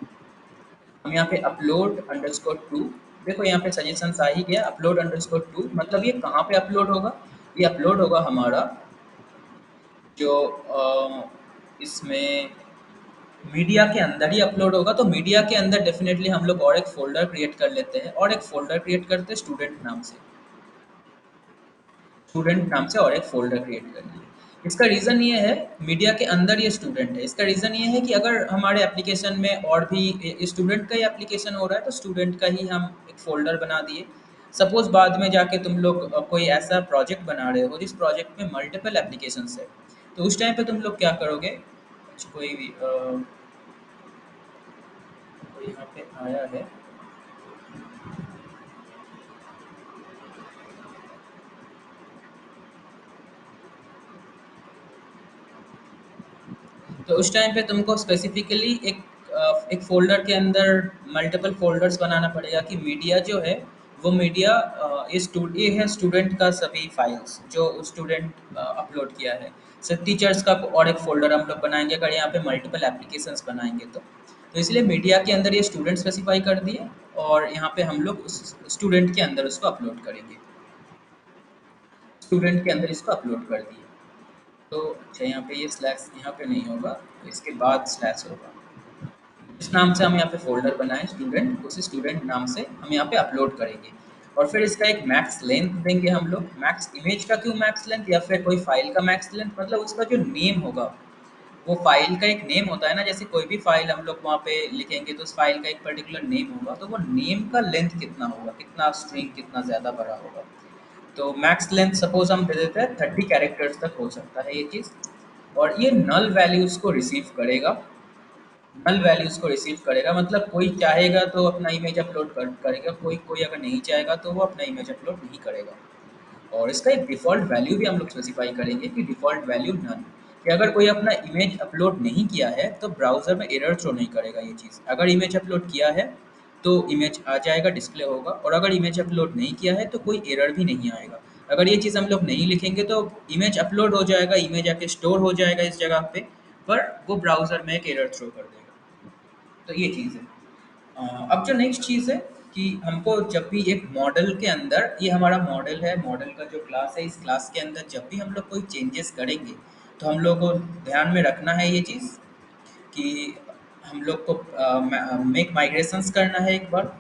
हम यहाँ पे अपलोड अंडरस्कोर टू, देखो यहाँ पे सजेशन आ ही गया, अपलोड अंडरस्कोर टू मतलब ये कहाँ पे अपलोड होगा, ये अपलोड होगा हमारा जो इसमें मीडिया के अंदर ही अपलोड होगा। तो मीडिया के अंदर डेफिनेटली हम लोग और एक फ़ोल्डर क्रिएट कर लेते हैं, और एक फ़ोल्डर क्रिएट करते हैं स्टूडेंट नाम से, स्टूडेंट नाम से और एक फ़ोल्डर क्रिएट कर लिए। इसका रीज़न ये है, मीडिया के अंदर ये स्टूडेंट है, इसका रीज़न ये है कि अगर हमारे एप्लीकेशन में और भी स्टूडेंट का ही एप्लीकेशन हो रहा है तो स्टूडेंट का ही हम एक फ़ोल्डर बना दिए। सपोज बाद में जाके तुम लोग कोई ऐसा प्रोजेक्ट बना रहे हो जिस प्रोजेक्ट में मल्टीपल एप्लीकेशंस है, तो उस टाइम पे तुम लोग क्या करोगे? कोई भी कोई यहाँ पे आया है, तो उस टाइम पे तुमको स्पेसिफिकली एक फ़ोल्डर के अंदर मल्टीपल फ़ोल्डर्स बनाना पड़ेगा कि मीडिया जो है, वो मीडिया ये है स्टूडेंट का सभी फाइल्स जो स्टूडेंट अपलोड किया है। सिर्फ टीचर्स का और एक फ़ोल्डर हम लोग बनाएँगे अगर यहाँ पे मल्टीपल एप्लीकेशंस बनाएँगे तो। तो इसलिए मीडिया के अंदर ये स्टूडेंट स्पेसिफ़ाई कर दिए और यहाँ पे हम लोग उस स्टूडेंट के अंदर उसको अपलोड करेंगे। स्टूडेंट के अंदर इसको अपलोड कर दिए। तो अच्छा यहाँ पे ये स्लैश यहाँ पे नहीं होगा, तो इसके बाद स्लैश होगा। इस नाम से हम यहाँ पे फ़ोल्डर बनाएँ स्टूडेंट, उस स्टूडेंट नाम से हम यहाँ पे अपलोड करेंगे और फिर इसका एक मैक्स लेंथ देंगे हम लोग। मैक्स इमेज का क्यों मैक्स लेंथ, या फिर कोई फ़ाइल का मैक्स लेंथ, मतलब उसका जो नेम होगा, वो फ़ाइल का एक नेम होता है ना, जैसे कोई भी फ़ाइल हम लोग वहाँ पे लिखेंगे तो उस फ़ाइल का एक पर्टिकुलर नेम होगा, तो वो नेम का लेंथ कितना होगा, कितना स्ट्रिंग कितना ज़्यादा बड़ा होगा। तो मैक्स लेंथ सपोज़ हम दे देते हैं 30 कैरेक्टर्स तक हो सकता है ये चीज़, और ये नल वैल्यूज़ को रिसीव करेगा। नल वैल्यूज़ को रिसीव करेगा मतलब कोई चाहेगा तो अपना इमेज अपलोड करेगा, कोई कोई अगर नहीं चाहेगा तो वो अपना इमेज अपलोड नहीं करेगा। और इसका एक डिफ़ॉल्ट वैल्यू भी हम लोग स्पेसिफ़ाई करेंगे कि डिफ़ॉल्ट वैल्यू नन, कि अगर कोई अपना इमेज अपलोड नहीं किया है तो ब्राउज़र में एरर थ्रो नहीं करेगा ये चीज़। अगर इमेज अपलोड किया है तो इमेज आ जाएगा, डिस्प्ले होगा, और अगर इमेज अपलोड नहीं किया है तो कोई एरर भी नहीं आएगा। अगर ये चीज़ हम लोग नहीं लिखेंगे तो इमेज अपलोड हो जाएगा, इमेज आके स्टोर हो जाएगा इस जगह पे, पर वो ब्राउज़र में एक एरर थ्रो कर देगा। तो ये चीज़ है। अब जो नेक्स्ट चीज़ है कि हमको जब भी एक मॉडल के अंदर, ये हमारा मॉडल है, मॉडल का जो क्लास है, इस क्लास के अंदर जब भी हम लोग कोई चेंजेस करेंगे तो हम लोग को ध्यान में रखना है ये चीज़ कि हम लोग को मेक माइग्रेशंस करना है एक बार,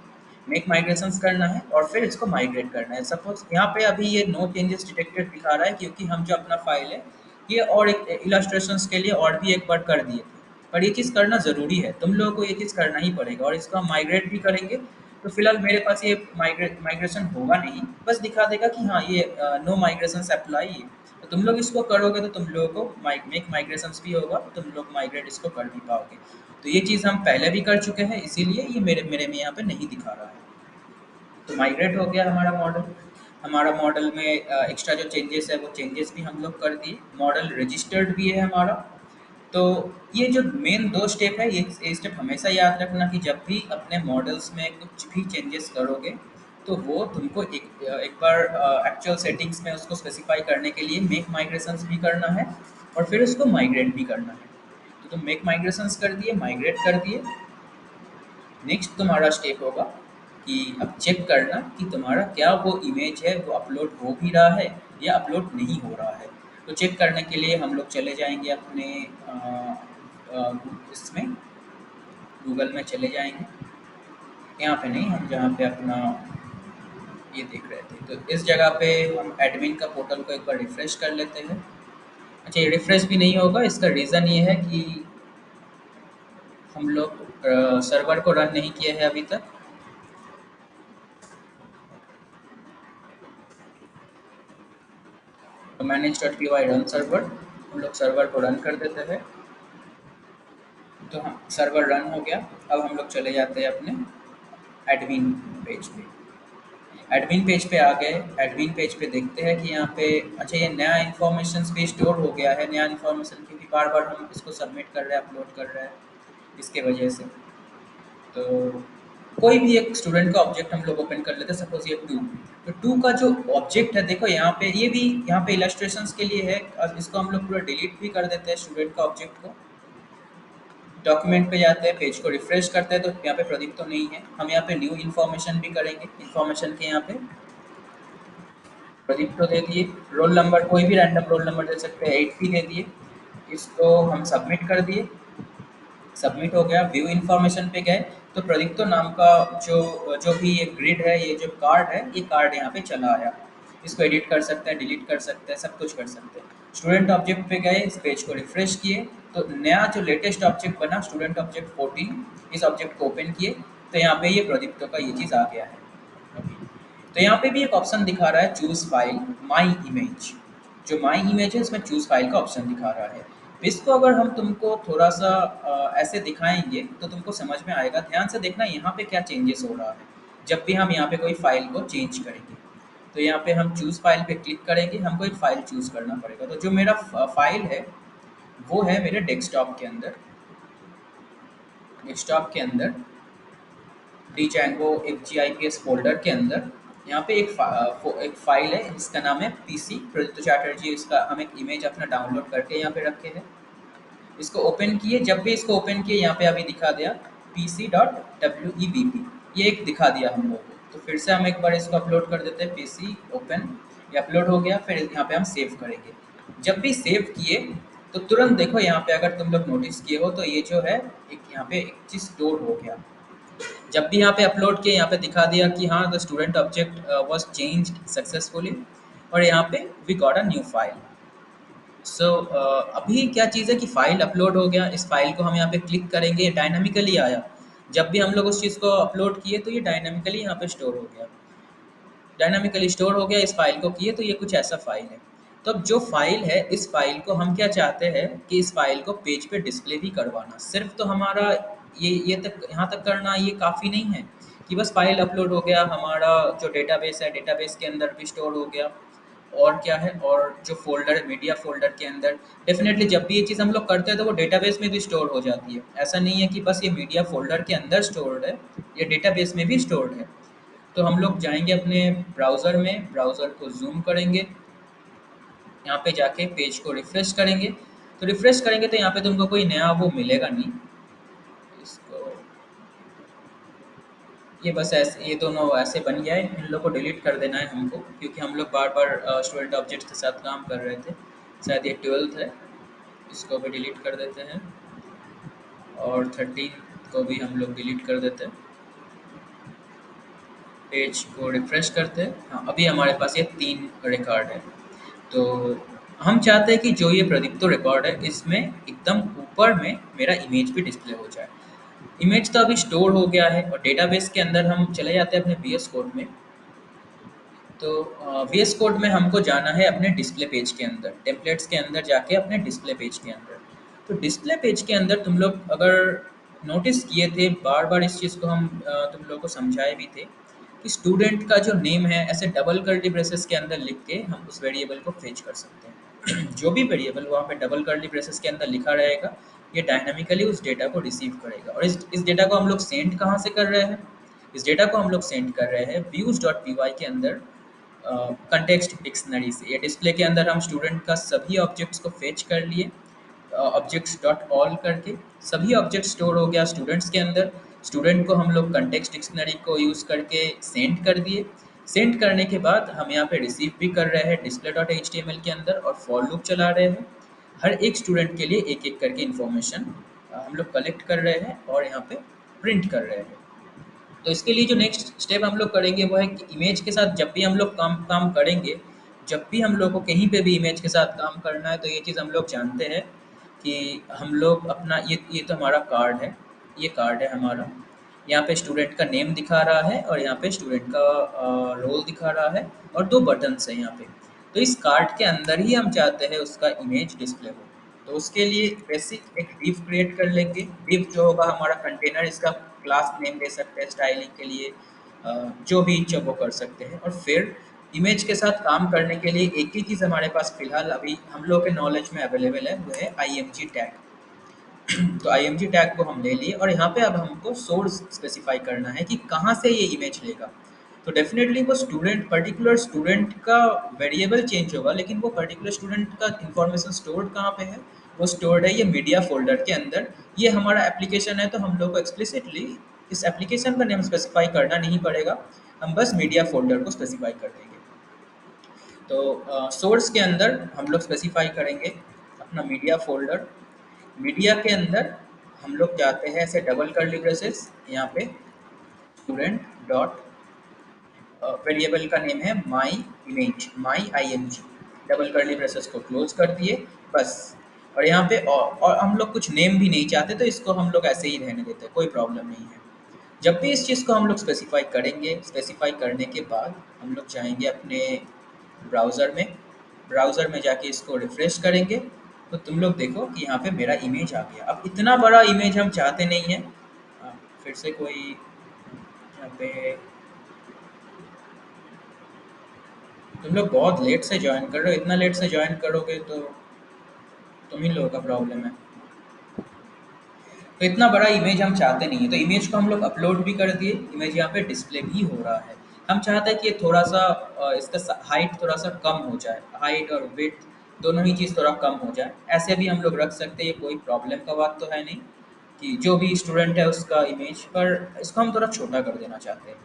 मेक माइग्रेशंस करना है और फिर इसको माइग्रेट करना है। सपोज यहाँ पे अभी ये नो चेंजेस डिटेक्टेड दिखा रहा है क्योंकि हम जो अपना फाइल है ये और एक इलस्ट्रेशंस के लिए और भी एक बार कर दिए थे, पर ये चीज़ करना ज़रूरी है, तुम लोगों को ये चीज़ करना ही पड़ेगा और इसको हम माइग्रेट भी करेंगे। तो फिलहाल मेरे पास ये माइग्रेशन होगा नहीं, बस दिखा देगा कि हाँ ये नो माइग्रेशंस अप्लाई है। तो तुम लोग इसको करोगे तो तुम लोगों को मेक माइग्रेशंस भी होगा, तुम लोग माइग्रेट इसको कर भी पाओगे। तो ये चीज़ हम पहले भी कर चुके हैं, इसीलिए ये मेरे मेरे में यहाँ पे नहीं दिखा रहा है। तो माइग्रेट हो गया हमारा मॉडल। हमारा मॉडल में एक्स्ट्रा जो चेंजेस है वो चेंजेस भी हम लोग कर दिए, मॉडल रजिस्टर्ड भी है हमारा। तो ये जो मेन 2 स्टेप है, ये स्टेप हमेशा याद रखना कि जब भी अपने मॉडल्स में कुछ भी चेंजेस करोगे, तो वो तुमको एक बार एक्चुअल सेटिंग्स में उसको स्पेसिफ़ाई करने के लिए मेक माइग्रेशंस भी करना है और फिर उसको माइग्रेट भी करना है। तो तुम मेक माइग्रेशंस कर दिए, माइग्रेट कर दिए, नेक्स्ट तुम्हारा स्टेप होगा कि अब चेक करना कि तुम्हारा क्या वो इमेज है वो अपलोड हो भी रहा है या अपलोड नहीं हो रहा है। तो चेक करने के लिए हम लोग चले जाएंगे अपने इसमें गूगल में चले जाएंगे, यहाँ पे नहीं, हम जहाँ पे अपना ये देख रहे थे, तो इस जगह पे हम एडमिन का पोर्टल को एक बार रिफ्रेश कर लेते हैं। अच्छा, ये रिफ्रेश भी नहीं होगा, इसका रीज़न ये है कि हम लोग सर्वर को रन नहीं किए हैं अभी तक। तो manage dot P Y run server, हम लोग सर्वर को रन कर देते हैं। तो हाँ, सर्वर रन हो गया। अब हम लोग चले जाते हैं अपने एडमिन पेज पे। एडमिन पेज पे आ गए, एडमिन पेज पे देखते हैं कि यहाँ पे अच्छा ये नया इन्फॉर्मेशन भी स्टोर हो गया है, नया इन्फॉर्मेशन क्योंकि बार बार हम इसको सबमिट कर रहे हैं, अपलोड कर रहे हैं, इसके वजह से। तो कोई भी एक स्टूडेंट का ऑब्जेक्ट हम लोग ओपन कर लेते हैं, सपोज ये टू। तो टू का जो ऑब्जेक्ट है, देखो यहाँ पे ये भी यहाँ पे इलस्ट्रेशंस के लिए है, और इसको हम लोग पूरा डिलीट भी कर देते हैं स्टूडेंट का ऑब्जेक्ट को। डॉक्यूमेंट पे जाते हैं, पेज को रिफ्रेश करते हैं, तो यहाँ पे प्रदीप तो नहीं है, हम यहाँ पे न्यू इन्फॉर्मेशन भी करेंगे। इन्फॉर्मेशन के यहाँ पे प्रदीप तो दे दिए, रोल नंबर कोई भी रैंडम रोल नंबर दे सकते हैं, 8 भी दे दिए। इसको हम सबमिट कर दिए, सबमिट हो गया। व्यू इन्फॉर्मेशन पे गए तो प्रदीप्तो नाम का जो जो भी ये ग्रिड है, ये जो कार्ड है, ये कार्ड यहाँ पे चला आया। इसको एडिट कर सकते हैं, डिलीट कर सकते हैं, सब कुछ कर सकते हैं। स्टूडेंट ऑब्जेक्ट पे गए, इस पेज को रिफ्रेश किए, तो नया जो लेटेस्ट ऑब्जेक्ट बना स्टूडेंट ऑब्जेक्ट 14, इस ऑब्जेक्ट को ओपन किए, तो यहाँ पे ये प्रदीप्तो का ये चीज़ आ गया है अभी। तो यहाँ पे भी एक ऑप्शन दिखा रहा है चूज फाइल माई इमेज। जो माई इमेज है इसमें चूज फाइल का ऑप्शन दिखा रहा है। तो इसको अगर हम तुमको थोड़ा सा ऐसे दिखाएंगे तो तुमको समझ में आएगा। ध्यान से देखना यहाँ पे क्या चेंजेस हो रहा है जब भी हम यहाँ पे कोई फाइल को चेंज करेंगे। तो यहाँ पे हम चूज फाइल पे क्लिक करेंगे, हमको एक फाइल चूज करना पड़ेगा। तो जो मेरा फाइल है वो है मेरे डेस्कटॉप के अंदर। डेस्कटॉप के अंदर डीजैंगो एक GIPS फ़ोल्डर के अंदर यहाँ पे एक फ़ाइल है, इसका नाम है पीसी प्रदीप्त चैटर्जी। इसका हम एक इमेज अपना डाउनलोड करके यहाँ पे रखे हैं। इसको ओपन किए, जब भी इसको ओपन किए यहाँ पे अभी दिखा दिया pc.webp, ये एक दिखा दिया हम लोग को। तो फिर से हम एक बार इसको अपलोड कर देते हैं। पीसी ओपन, ये अपलोड हो गया। फिर यहाँ पे हम सेव करेंगे। जब भी सेव किए तो तुरंत देखो यहाँ पे, अगर तुम लोग नोटिस किए हो तो ये जो है एक यहाँ पे एक चीज़ स्टोर हो गया। जब भी यहाँ पे अपलोड किए यहाँ पे दिखा दिया कि हाँ the student object was changed successfully, और यहाँ पे we got a new file. So अभी क्या चीज़ है कि फ़ाइल अपलोड हो गया। इस फाइल को हम यहाँ पे क्लिक करेंगे, डायनामिकली आया। जब भी हम लोग उस चीज़ को अपलोड किए तो ये डायनामिकली यहाँ पे स्टोर हो गया। डायनामिकली स्टोर हो गया। इस फाइल को किए तो ये कुछ ऐसा फाइल है। तो अब जो फाइल है, इस फाइल को हम क्या चाहते हैं कि इस फाइल को पेज पे डिस्प्ले भी करवाना। सिर्फ तो हमारा ये तक, यहाँ तक करना ये काफ़ी नहीं है कि बस फाइल अपलोड हो गया, हमारा जो डेटाबेस है डेटाबेस के अंदर भी स्टोर हो गया। और क्या है, और जो फ़ोल्डर है मीडिया फ़ोल्डर के अंदर, डेफ़िनेटली जब भी ये चीज़ हम लोग करते हैं तो वो डेटाबेस में भी स्टोर हो जाती है। ऐसा नहीं है कि बस ये मीडिया फ़ोल्डर के अंदर स्टोर्ड है, ये डेटाबेस में भी स्टोर्ड है। तो हम लोग जाएँगे अपने ब्राउज़र में, ब्राउज़र को ज़ूम करेंगे, यहाँ पे जाके पेज को रिफ़्रेश करेंगे। तो रिफ़्रेश करेंगे तो यहाँ पे तुमको कोई नया वो मिलेगा नहीं। इसको, ये बस ऐसे, ये दोनों ऐसे बन गया है। इन लोग को डिलीट कर देना है हमको, क्योंकि हम लोग बार-बार स्टूडेंट ऑब्जेक्ट्स के साथ काम कर रहे थे। शायद ये 12th है, इसको भी डिलीट कर देते हैं। और 13 को भी हम लोग डिलीट कर देते हैं। पेज को रिफ़्रेश करते हैं। हाँ, अभी हमारे पास ये 3 रिकॉर्ड है। तो हम चाहते हैं कि जो ये प्रदीप्तो रिकॉर्ड है इसमें एकदम ऊपर में मेरा इमेज भी डिस्प्ले हो जाए। इमेज तो अभी स्टोर हो गया है और डेटाबेस के अंदर हम चले जाते हैं अपने VS कोड में। तो VS कोड में हमको जाना है अपने डिस्प्ले पेज के अंदर, टेम्पलेट्स के अंदर जाके अपने डिस्प्ले पेज के अंदर। तो डिस्प्ले पेज के अंदर तुम लोग अगर नोटिस किए थे, बार बार इस चीज़ को हम तुम लोग को समझाए भी थे कि स्टूडेंट का जो नेम है ऐसे डबल कर्ली ब्रेसेस के अंदर लिख के हम उस वेरिएबल को फेच कर सकते हैं। जो भी वेरिएबल वहाँ पे डबल कर्ली ब्रेसेस के अंदर लिखा रहेगा, ये डायनामिकली उस डेटा को रिसीव करेगा। और इस डेटा को हम लोग सेंड कहाँ से कर रहे हैं? इस डेटा को हम लोग सेंड कर रहे हैं views.py के अंदर कंटेक्स्ट डिक्शनरी से। ये डिस्प्ले के अंदर हम स्टूडेंट का सभी ऑब्जेक्ट्स को फेच कर लिए, ऑब्जेक्ट्स डॉट ऑल करके सभी ऑब्जेक्ट स्टोर हो गया स्टूडेंट्स के अंदर। स्टूडेंट को हम लोग कंटेक्स्ट डिक्शनरी को यूज़ करके सेंड कर दिए। सेंड करने के बाद हम यहाँ पे रिसीव भी कर रहे हैं डिस्प्ले डॉट HTML के अंदर, और फॉर लूप चला रहे हैं। हर एक स्टूडेंट के लिए एक एक करके इन्फॉर्मेशन हम लोग कलेक्ट कर रहे हैं और यहाँ पे प्रिंट कर रहे हैं। तो इसके लिए जो नेक्स्ट स्टेप हम लोग करेंगे वो है कि इमेज के साथ जब भी हम लोग काम काम करेंगे, जब भी हम लोग को कहीं पे भी इमेज के साथ काम करना है, तो ये चीज़ हम लोग जानते हैं कि हम लोग अपना ये तो हमारा कार्ड है, ये कार्ड है हमारा। यहाँ पे स्टूडेंट का नेम दिखा रहा है और यहाँ पे स्टूडेंट का रोल दिखा रहा है, और 2 बटन्स हैं यहाँ पे। तो इस कार्ड के अंदर ही हम चाहते हैं उसका इमेज डिस्प्ले हो। तो उसके लिए बेसिक एक डिव क्रिएट कर लेंगे। डिव जो होगा हमारा कंटेनर, इसका क्लास नेम दे सकते हैं स्टाइलिंग के लिए, जो भी इच्छा वो कर सकते हैं। और फिर इमेज के साथ काम करने के लिए एक ही चीज़ हमारे पास फ़िलहाल अभी हम लोग के नॉलेज में अवेलेबल है, वो है IMG टैग। तो IMG टैग को हम ले लिए, और यहाँ पे अब हमको सोर्स स्पेसिफाई करना है कि कहाँ से ये इमेज लेगा। तो डेफिनेटली वो स्टूडेंट, पर्टिकुलर स्टूडेंट का वेरिएबल चेंज होगा, लेकिन वो पर्टिकुलर स्टूडेंट का इंफॉर्मेशन स्टोर्ड कहाँ पे है? वो स्टोर्ड है ये मीडिया फोल्डर के अंदर। ये हमारा एप्लीकेशन है, तो हम लोग को एक्सप्लिसिटली इस एप्लीकेशन का नेम स्पेसिफाई करना नहीं पड़ेगा, हम बस मीडिया फोल्डर को स्पेसिफाई कर देंगे। तो सोर्स के अंदर हम लोग स्पेसिफाई करेंगे अपना मीडिया फोल्डर। मीडिया के अंदर हम लोग जाते हैं ऐसे डबल कर्ली ब्रेसेस, यहाँ पे स्टूडेंट डॉट, वेरिएबल का नेम है my image, my IMG, double curly braces को क्लोज कर दिए बस। और यहाँ पे और हम लोग कुछ नेम भी नहीं चाहते, तो इसको हम लोग ऐसे ही रहने देते हैं, कोई प्रॉब्लम नहीं है। जब भी इस चीज़ को हम लोग स्पेसिफाई करेंगे, स्पेसिफाई करने के बाद हम लोग जाएंगे अपने ब्राउज़र में। ब्राउज़र में जाके इसको रिफ्रेश करेंगे तो तुम लोग देखो कि यहाँ पे मेरा इमेज आ गया। अब इतना बड़ा इमेज हम चाहते नहीं हैं। फिर से कोई यहाँ पे, तुम लोग बहुत लेट से ज्वाइन कर रहे हो, इतना लेट से ज्वाइन करोगे तो तुम ही लोगों का प्रॉब्लम है। तो इतना बड़ा इमेज हम चाहते नहीं है, तो इमेज को हम लोग अपलोड भी कर दिए, इमेज यहाँ पे डिस्प्ले भी हो रहा है। हम चाहते हैं कि ये थोड़ा सा इसका हाइट थोड़ा सा कम हो जाए, हाइट और विड्थ दोनों ही चीज़ थोड़ा कम हो जाए। ऐसे भी हम लोग रख सकते हैं, ये कोई प्रॉब्लम का बात तो है नहीं कि जो भी स्टूडेंट है उसका इमेज, पर इसको हम थोड़ा छोटा कर देना चाहते हैं।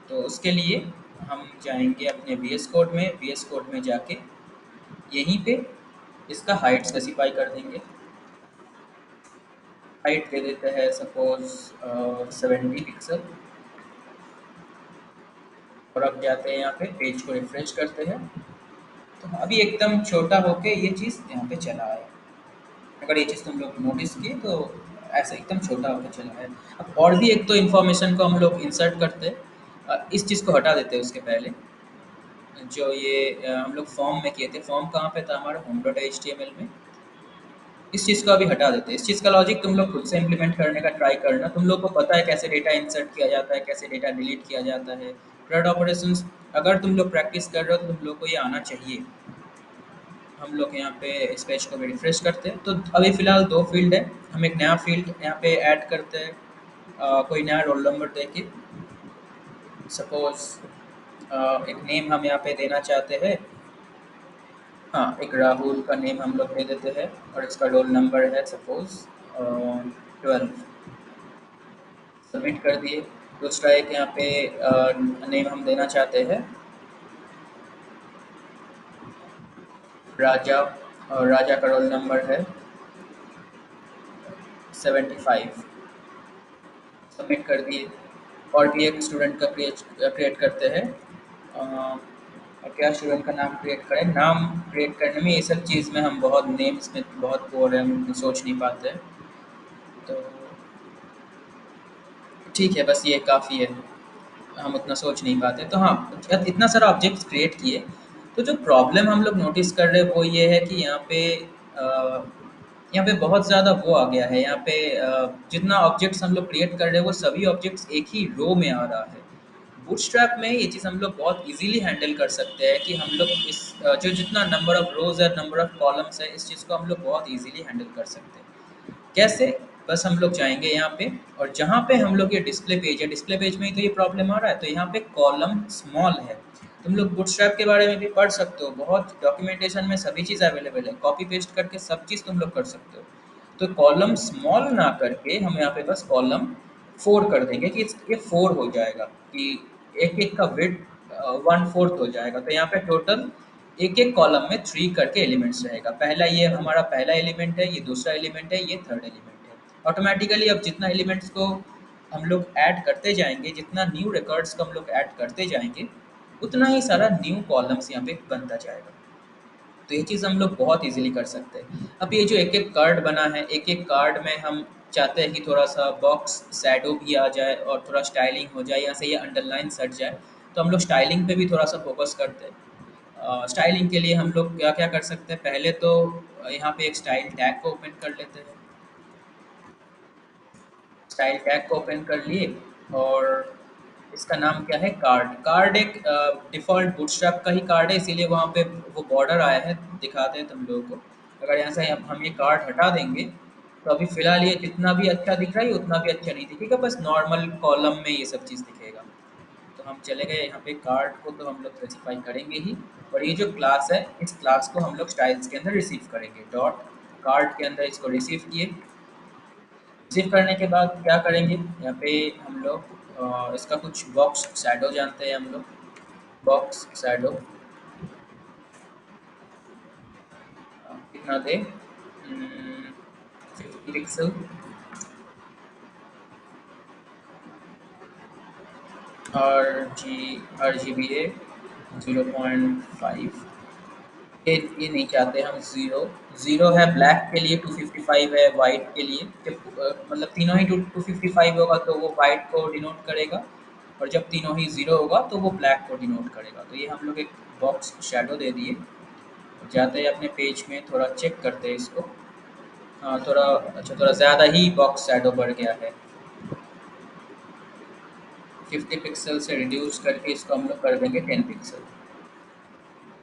तो उसके लिए हम जाएंगे अपने वी एस कोड में, वी एस कोड में जाके यहीं पे इसका हाइट स्पेसिफाई कर देंगे। हाइट दे देते हैं सपोज 70 पिक्सल। और अब जाते हैं यहाँ पे, पेज को रिफ्रेश करते हैं तो अभी एकदम छोटा होके ये चीज़ यहाँ पे चला है। अगर ये चीज़ तुम लोग नोटिस किए तो ऐसा एकदम छोटा होकर चला है। अब और भी एक तो इन्फॉर्मेशन को हम लोग इंसर्ट करते हैं। इस चीज़ को हटा देते हैं उसके पहले। जो ये हम लोग फॉर्म में किए थे, फॉर्म कहाँ पे था हमारा, home dot H T M L में। इस चीज़ को अभी हटा देते हैं। इस चीज़ का लॉजिक तुम लोग खुद से इम्प्लीमेंट करने का ट्राई करना। तुम लोग को पता है कैसे डेटा इंसर्ट किया जाता है, कैसे डेटा डिलीट किया जाता है, CRUD ऑपरेशंस। अगर तुम लोग प्रैक्टिस कर रहे हो तो तुम लोग को ये आना चाहिए। हम लोग यहाँ पे इस पेज को भी रिफ्रेश करते हैं तो अभी फ़िलहाल 2 फ़ील्ड है। हम एक नया फ़ील्ड यहाँ पे ऐड करते हैं। कोई नया रोल नंबर देके सपोज़ एक नेम हम यहाँ पे देना चाहते हैं। हाँ, एक राहुल का नेम हम लोग दे देते हैं और इसका रोल नंबर है सपोज़ 12। सबमिट कर दिए। दूसरा एक यहाँ पे नेम हम देना चाहते हैं राजा, और राजा का रोल नंबर है 75। सबमिट कर दिए। और भी एक स्टूडेंट का क्रिएट क्रिएट करते हैं। और क्या स्टूडेंट का नाम क्रिएट करें, नाम क्रिएट करने में ये सब चीज़ में हम बहुत नेम्स में बहुत पोर हैं, हम सोच नहीं पाते हैं। तो ठीक है, बस ये काफ़ी है। हम उतना सोच नहीं पाते। तो हाँ, इतना सारा ऑब्जेक्ट्स क्रिएट किए। तो जो प्रॉब्लम हम लोग नोटिस कर रहे हैं वो ये है कि यहाँ पे बहुत ज़्यादा वो आ गया है। यहाँ पे जितना ऑब्जेक्ट्स हम लोग क्रिएट कर रहे हैं वो सभी ऑब्जेक्ट्स एक ही रो में आ रहा है। बूटस्ट्रैप में ये चीज़ हम लोग बहुत इजीली हैंडल कर सकते हैं कि हम लोग इस जो जितना नंबर ऑफ रोज़ है, नंबर ऑफ कॉलम्स है, इस चीज़ को हम लोग बहुत इजीली हैंडल कर सकते हैं। कैसे? बस हम लोग जाएँगे यहाँ पे और जहाँ पे हम लोग ये डिस्प्ले पेज है, डिस्प्ले पेज में ही तो ये प्रॉब्लम आ रहा है, तो यहाँ पे कॉलम स्मॉल है। तुम लोग बूटस्ट्रैप के बारे में भी पढ़ सकते हो, बहुत डॉक्यूमेंटेशन में सभी चीज़ अवेलेबल है, कॉपी पेस्ट करके सब चीज़ तुम लोग कर सकते हो। तो कॉलम स्मॉल ना करके हम यहाँ पे बस कॉलम 4 कर देंगे कि ये 4 हो जाएगा कि एक-एक का विड्थ 1/4 हो जाएगा। तो यहाँ पे टोटल एक-एक कॉलम में 3 करके एलिमेंट्स रहेगा। पहला ये हमारा पहला एलिमेंट है, ये दूसरा एलिमेंट है, ये थर्ड एलिमेंट है। ऑटोमैटिकली अब जितना एलिमेंट्स को हम लोग ऐड करते जाएँगे, जितना न्यू रिकॉर्ड्स को हम लोग ऐड करते जाएँगे, उतना ही सारा न्यू कॉलम्स यहाँ पे बनता जाएगा। तो ये चीज़ हम लोग बहुत ईज़िली कर सकते हैं। अब ये जो एक-एक कार्ड बना है, एक-एक कार्ड में हम चाहते हैं कि थोड़ा-सा बॉक्स शैडो भी आ जाए और थोड़ा स्टाइलिंग हो जाए, यहाँ से ये अंडरलाइन्स हट जाए। तो हम लोग स्टाइलिंग पे भी थोड़ा-सा फ़ोकस करते हैं। स्टाइलिंग के लिए हम लोग क्या-क्या कर सकते हैं, पहले तो यहाँ पे एक स्टाइल टैग को ओपन कर लेते हैं। स्टाइल टैग को ओपन कर लिए और इसका नाम क्या है, कार्ड। कार्ड एक डिफ़ॉल्ट बूटस्ट्रैप का ही कार्ड है, इसीलिए वहाँ पे वो बॉर्डर आया है, दिखाते हैं तुम लोगों को। अगर यहाँ से हम ये कार्ड हटा देंगे तो अभी फ़िलहाल ये जितना भी अच्छा दिख रहा है ये उतना भी अच्छा नहीं दिखेगा, बस नॉर्मल कॉलम में ये सब चीज़ दिखेगा। तो हम चले गए यहाँ पे, कार्ड को तो हम लोग स्पेसिफाई करेंगे ही। और ये जो क्लास है, इस क्लास को हम लोग स्टाइल्स के अंदर रिसीव करेंगे। डॉट कार्ड के अंदर इसको रिसीव किए। रिसीव करने के बाद क्या करेंगे, यहाँ पे हम लोग इसका कुछ बॉक्स शैडो जानते हैं हम लोग। बॉक्स शैडो कितना दे, 50 पिक्सल। और जी RGBA 0.5। ये नहीं चाहते हम ज़ीरो। ज़ीरो है ब्लैक के लिए, 255 है वाइट के लिए। जब मतलब तीनों ही 255 होगा तो वो वाइट को डिनोट करेगा, और जब तीनों ही ज़ीरो होगा तो वो ब्लैक को डिनोट करेगा। तो ये हम लोग एक बॉक्स शैडो दे दिए। जाते हैं अपने पेज में, थोड़ा चेक करते हैं इसको। हाँ, थोड़ा अच्छा, थोड़ा ज़्यादा ही बॉक्स शैडो बढ़ गया है। 50 पिक्सल से रिड्यूस करके इसको हम लोग कर देंगे 10 पिक्सल।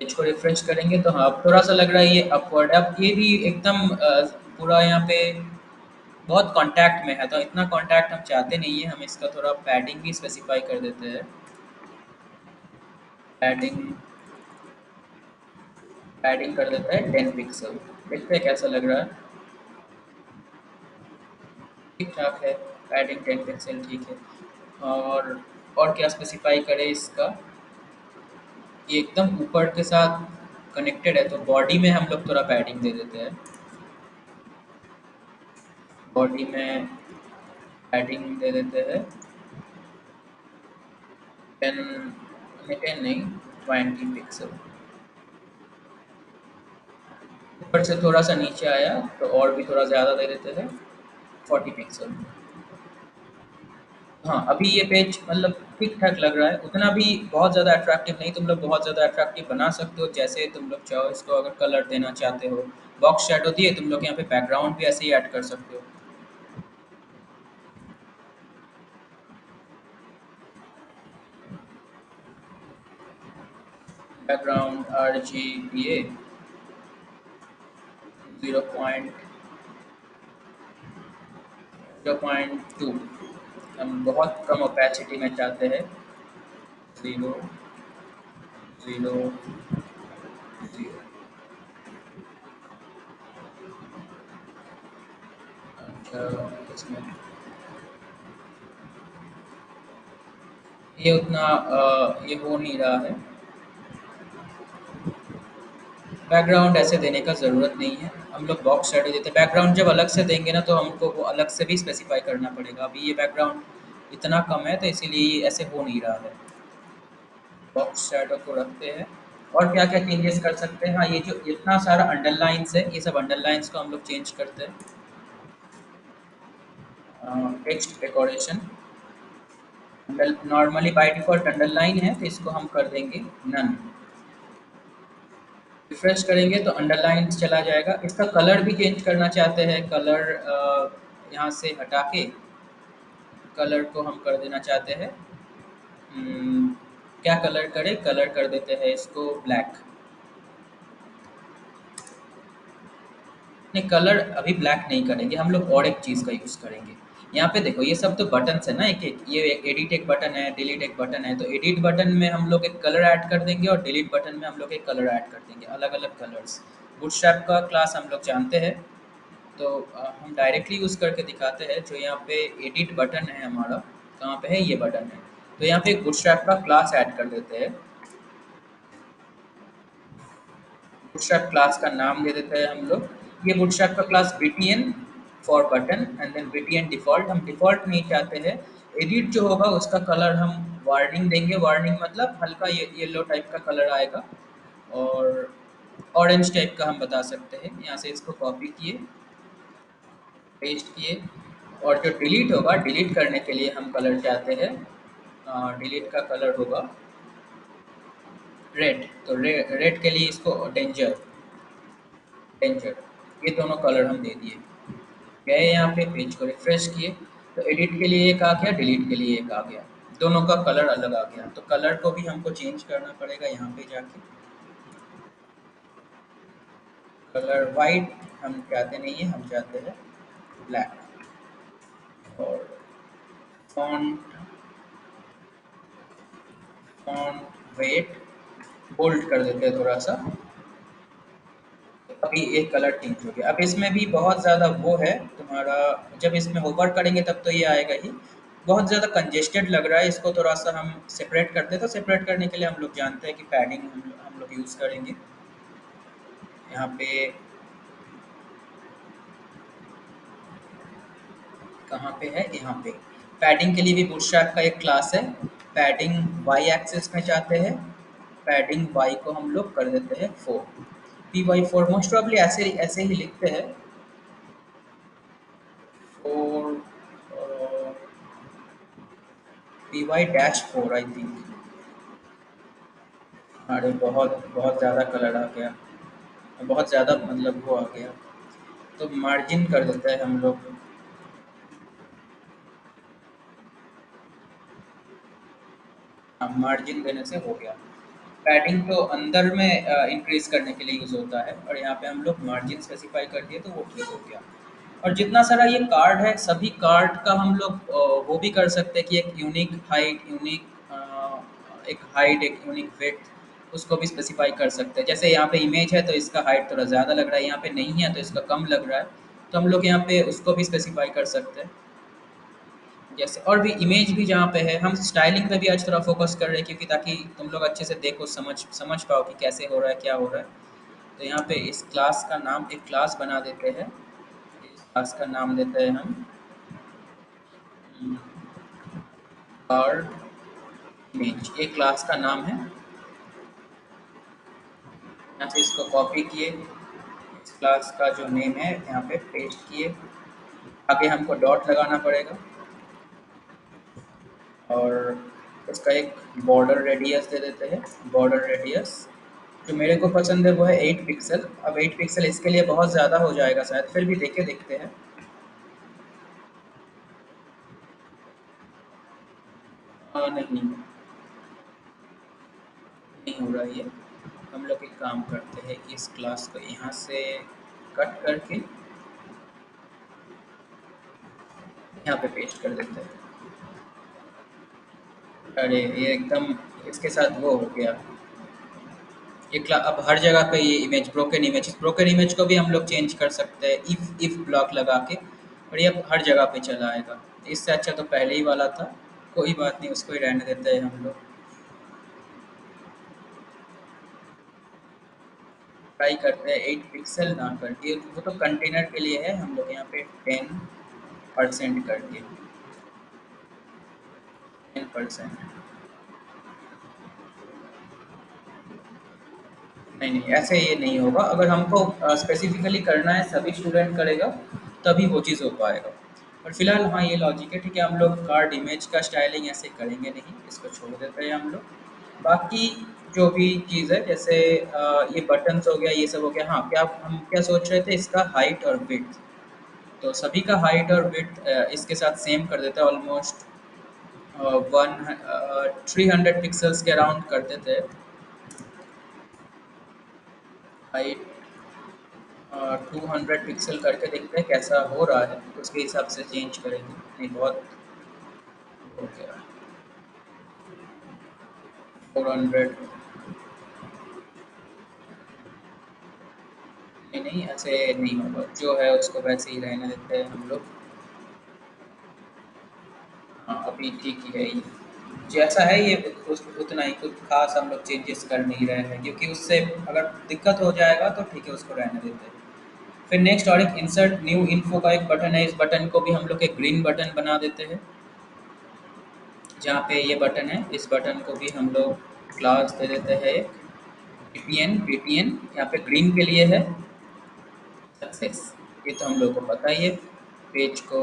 पेज को रिफ्रेश करेंगे तो हाँ, अब थोड़ा-सा लग रहा है ये अपवर्ड। अब ये भी एकदम पूरा यहाँ पे बहुत कॉन्टैक्ट में है, तो इतना कॉन्टैक्ट हम चाहते नहीं है। हम इसका थोड़ा पैडिंग भी स्पेसिफ़ाई कर देते हैं। पैडिंग पैडिंग कर देते हैं 10 पिक्सल। देखते हैं कैसा लग रहा है। ठीक-ठाक है, पैडिंग 10 पिक्सल ठीक है। और क्या स्पेसिफ़ाई करें इसका? ये एकदम ऊपर के साथ कनेक्टेड है, तो बॉडी में हम लोग थोड़ा पैडिंग दे देते हैं। बॉडी में पैडिंग दे देते हैं 10, नहीं 10 नहीं, 20 पिक्सल। ऊपर से थोड़ा-सा नीचे आया तो और भी थोड़ा ज़्यादा दे देते हैं, 40 पिक्सल। हाँ, अभी ये पेज मतलब ठीक-ठाक लग रहा है, उतना भी बहुत ज़्यादा अट्रैक्टिव नहीं। तुम लोग बहुत ज़्यादा अट्रैक्टिव बना सकते हो, जैसे तुम लोग चाहो। इसको अगर कलर देना चाहते हो, बॉक्स शैडो दिए, तुम लोग यहाँ पे बैकग्राउंड भी ऐसे ही ऐड कर सकते हो। बैकग्राउंड RGBA 0.2, हम बहुत कम ओपेसिटी में चाहते हैं। 0, 0, 0। अच्छा, इसमें ये उतना ये हो नहीं रहा है। बैकग्राउंड ऐसे देने का ज़रूरत नहीं है, हम लोग बॉक्स शैडो देते हैं। बैकग्राउंड जब अलग से देंगे ना, तो हमको वो अलग से भी स्पेसिफाई करना पड़ेगा। अभी ये बैकग्राउंड इतना कम है, तो इसीलिए ये ऐसे हो नहीं रहा है। बॉक्स शैडो को रखते हैं। और क्या क्या चेंजेस कर सकते हैं? हाँ, ये जो इतना सारा अंडरलाइंस है, ये सब अंडरलाइंस को हम लोग चेंज करते हैं। Text decoration normally by default underline है, तो इसको हम कर देंगे नन। रिफ्रेश करेंगे तो अंडरलाइन चला जाएगा। इसका कलर भी चेंज करना चाहते हैं। कलर यहाँ से हटा के कलर को हम कर देना चाहते हैं। क्या कलर करें? कलर कर देते हैं इसको ब्लैक। नहीं, कलर अभी ब्लैक नहीं करेंगे, हम लोग और एक चीज़ का यूज़ करेंगे। यहाँ पे देखो, ये सब तो बटन्स है ना, एक एक। ये एडिट एक बटन है, डिलीट एक बटन है। तो एडिट बटन में हम लोग एक कलर ऐड कर देंगे, और डिलीट बटन में हम लोग एक कलर ऐड कर देंगे, अलग अलग कलर्स। बूटस्ट्रैप का क्लास हम लोग जानते हैं, तो हम डायरेक्टली यूज़ करके दिखाते हैं। जो यहाँ पे एडिट बटन है हमारा, कहाँ पे है? ये बटन है। तो यहाँ पे एक बूटस्ट्रैप का क्लास ऐड कर देते हैं। बूटस्ट्रैप क्लास का नाम दे देते हैं हम लोग। ये बूटस्ट्रैप का class btn for button, and then btn default. हम डिफ़ॉल्ट नहीं चाहते हैं। एडिट जो होगा उसका कलर हम वार्निंग देंगे। वार्निंग मतलब हल्का ये येलो टाइप का कलर आएगा, और ऑरेंज टाइप का हम बता सकते हैं। यहाँ से इसको कॉपी किए, पेस्ट किए। और जो डिलीट होगा, डिलीट करने के लिए हम कलर चाहते हैं, डिलीट का कलर होगा रेड। तो रेड के लिए इसको डेंजर, डेंजर, ये दोनों कलर हम दे दिए। गए यहाँ पे, पेज को रिफ्रेश किए, तो एडिट के लिए एक आ गया, डिलीट के लिए एक आ गया। दोनों का कलर अलग आ गया। तो कलर को भी हमको चेंज करना पड़ेगा यहाँ पे जाके। कलर वाइट हम चाहते नहीं है, हम चाहते हैं ब्लैक। और फॉन्ट, फॉन्ट वेट बोल्ड कर देते हैं थोड़ा सा। अभी एक कलर चेंज हो गया। अब इसमें भी बहुत ज़्यादा वो है तुम्हारा, जब इसमें होवर करेंगे तब तो ये आएगा ही। बहुत ज़्यादा कंजेस्टेड लग रहा है, इसको थोड़ा-सा हम सेपरेट करते हैं। तो सेपरेट करने के लिए हम लोग जानते हैं कि पैडिंग हम लोग यूज़ करेंगे। यहाँ पे कहाँ पे है? यहाँ पे। पैडिंग के लिए भी बूटस्ट्रैप का एक क्लास है। पैडिंग वाई एक्सिस में चाहते हैं, पैडिंग वाई को हम लोग कर देते हैं 4। Py4 मोस्ट प्रोबेबली ऐसे ऐसे ही लिखते हैं। Four, Py-4 I think. अरे बहुत बहुत ज़्यादा कलर आ गया, बहुत ज़्यादा मतलब वो आ गया। तो मार्जिन कर देते हैं हम लोग। हाँ, मार्जिन देने से हो गया। पैडिंग तो अंदर में इंक्रीज करने के लिए यूज़ होता है, और यहाँ पे हम लोग मार्जिन स्पेसिफाई कर दिए तो वो ठीक हो गया। और जितना सारा ये कार्ड है, सभी कार्ड का हम लोग वो भी कर सकते हैं कि एक यूनिक हाइट, एक यूनिक विड्थ, उसको भी स्पेसिफाई कर सकते हैं। जैसे यहाँ पे इमेज है तो इसका हाइट थोड़ा ज़्यादा लग रहा है, यहाँ पे नहीं है तो इसका कम लग रहा है, तो हम लोग यहाँ पे उसको भी स्पेसिफाई कर सकते हैं। जैसे और भी इमेज भी जहाँ पे है, हम स्टाइलिंग पे भी आज थोड़ा फोकस कर रहे हैं, क्योंकि ताकि तुम लोग अच्छे से देखो, समझ पाओ कि कैसे हो रहा है, क्या हो रहा है। तो यहाँ पे इस क्लास का नाम, एक क्लास बना देते हैं। इस क्लास का नाम देते हैं हम कार्ड इमेज, ये क्लास का नाम है। यहाँ से इसको कॉपी किए, इस क्लास का जो नेम है यहाँ पे पेस्ट किए। आगे हमको डॉट लगाना पड़ेगा, और इसका एक बॉर्डर रेडियस दे देते हैं। बॉर्डर रेडियस जो मेरे को पसंद है वो है 8 पिक्सल। अब 8 पिक्सल इसके लिए बहुत ज़्यादा हो जाएगा शायद, फिर भी देख के देखते हैं। नहीं, नहीं हो रहा ये। हम लोग एक काम करते हैं, इस क्लास को यहाँ से कट करके यहाँ पे पेस्ट कर देते हैं। अरे ये एकदम इसके साथ वो हो गया। अब हर जगह पे ये इमेज, ब्रोकन इमेज को भी हम लोग चेंज कर सकते हैं इफ ब्लॉक लगा के, और ये अब हर जगह पे चला आएगा। इससे अच्छा तो पहले ही वाला था। कोई बात नहीं, उसको ही रहने देते हैं हम लोग। ट्राई करते हैं 8 पिक्सल ना करके, वो तो कंटेनर के लिए है। हम लोग यहाँ पे 10% कर दिए, 10%। नहीं नहीं, ऐसे ये नहीं होगा। अगर हमको स्पेसिफिकली करना है, सभी स्टूडेंट करेगा तभी वो चीज़ हो पाएगा। और फिलहाल हाँ, ये लॉजिक है, ठीक है। हम लोग कार्ड इमेज का स्टाइलिंग ऐसे करेंगे नहीं, इसको छोड़ देते हैं हम लोग। बाकी जो भी चीज़ है, जैसे ये बटन्स हो गया, ये सब हो गया। हाँ, क्या हम क्या सोच रहे थे, इसका हाइट और विड्थ, तो सभी का हाइट और विड्थ इसके साथ सेम कर देते हैं। ऑलमोस्ट 300 पिक्सल्स के अराउंड कर देते हैं हाइट। 200 पिक्सल करके देखते हैं कैसा हो रहा है, उसके हिसाब से चेंज करेंगे। नहीं, बहुत हो गया। 400। नहीं नहीं, ऐसे नहीं होगा, जो है उसको वैसे ही रहने देते हैं हम लोग। हाँ, अभी ठीक ही है ये, जैसा है ये उतना ही, कुछ खास हम लोग चेंजेस कर नहीं रहे हैं, क्योंकि उससे अगर दिक्कत हो जाएगा तो ठीक है, उसको रहने देते हैं। फिर नेक्स्ट और एक इंसर्ट न्यू इन्फो का एक बटन है, इस बटन को भी हम लोग एक ग्रीन बटन बना देते हैं। जहाँ पे ये बटन है, इस बटन को भी हम लोग क्लास दे देते हैं एक बीटीएन। यहाँ पे ग्रीन के लिए है सक्सेस, ये तो हम लोग को पता ही है। पेज को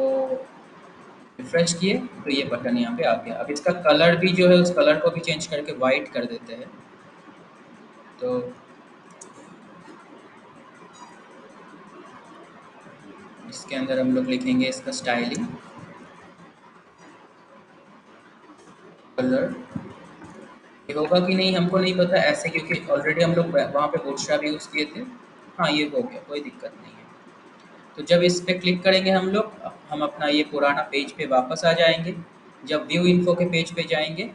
रिफ्रेश किए तो ये बटन यहाँ पे आ गया। अब इसका कलर भी जो है, उस कलर को भी चेंज करके वाइट कर देते हैं। तो इसके अंदर हम लोग लिखेंगे इसका स्टाइलिंग कलर। ये होगा कि नहीं हमको नहीं पता ऐसे, क्योंकि ऑलरेडी हम लोग वहाँ पे बूटस्ट्रैप यूज़ किए थे। हाँ, ये हो गया, कोई दिक्कत नहीं है। तो जब इस पे क्लिक करेंगे हम लोग, हम अपना ये पुराना पेज पे वापस आ जाएंगे। जब व्यू इन्फो के पेज पे जाएंगे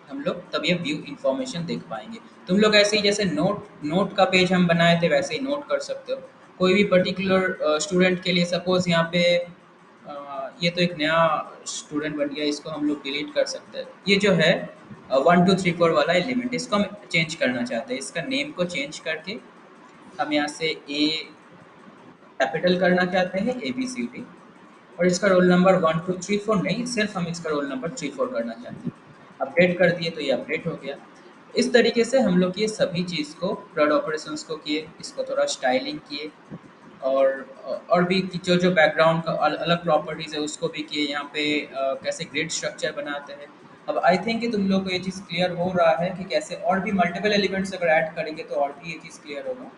हम लोग, तब ये व्यू इन्फॉर्मेशन देख पाएंगे। तुम लोग ऐसे ही, जैसे नोट नोट का पेज हम बनाए थे, वैसे ही नोट कर सकते हो। कोई भी पर्टिकुलर स्टूडेंट के लिए, सपोज यहाँ पे ये तो एक नया स्टूडेंट बन गया, इसको हम लोग डिलीट कर सकते हैं। ये जो है 1 2 3 4 वाला एलिमेंट, इसको हम चेंज करना चाहते हैं। इसका नेम को चेंज करके हम यहाँ से ए कैपिटल करना चाहते हैं, ABCD। और इसका रोल नंबर 1 2 3 4 नहीं, सिर्फ हम इसका रोल नंबर 3 4 करना चाहते हैं। अपडेट कर दिए तो ये अपडेट हो गया। इस तरीके से हम लोग ये सभी चीज़ को फ्लड ऑपरेशंस को किए, इसको थोड़ा स्टाइलिंग किए और और भी जो जो बैकग्राउंड का अलग प्रॉपर्टीज़ है उसको भी किए यहाँ पे कैसे ग्रिड स्ट्रक्चर बनाते हैं। अब आई थिंक कि तुम लोग को ये चीज़ क्लियर हो रहा है कि कैसे और भी मल्टीपल एलिमेंट्स अगर ऐड करेंगे तो और भी ये चीज़ क्लियर होगा।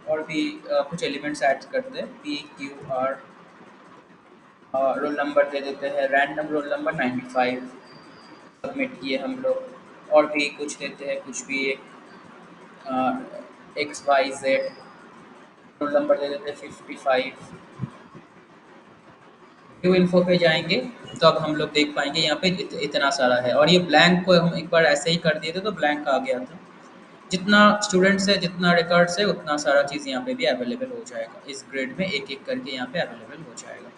और भी कुछ एलिमेंट्स ऐड करते हैं, P Q R, roll number दे देते हैं, रैंडम रोल नंबर 95 सबमिट किए हम लोग। और भी कुछ देते हैं, कुछ भी एक X Y Z, roll number दे देते हैं 55। व्यू इन्फो पे जाएंगे तो अब हम लोग देख पाएंगे यहाँ पे इतना सारा है, और ये ब्लैंक को हम एक बार ऐसे ही कर दिए थे तो ब्लैंक आ गया था। जितना स्टूडेंट्स है, जितना रिकॉर्ड्स है, उतना सारा चीज़ यहाँ पे भी अवेलेबल हो जाएगा। इस ग्रिड में एक एक करके यहाँ पे अवेलेबल हो जाएगा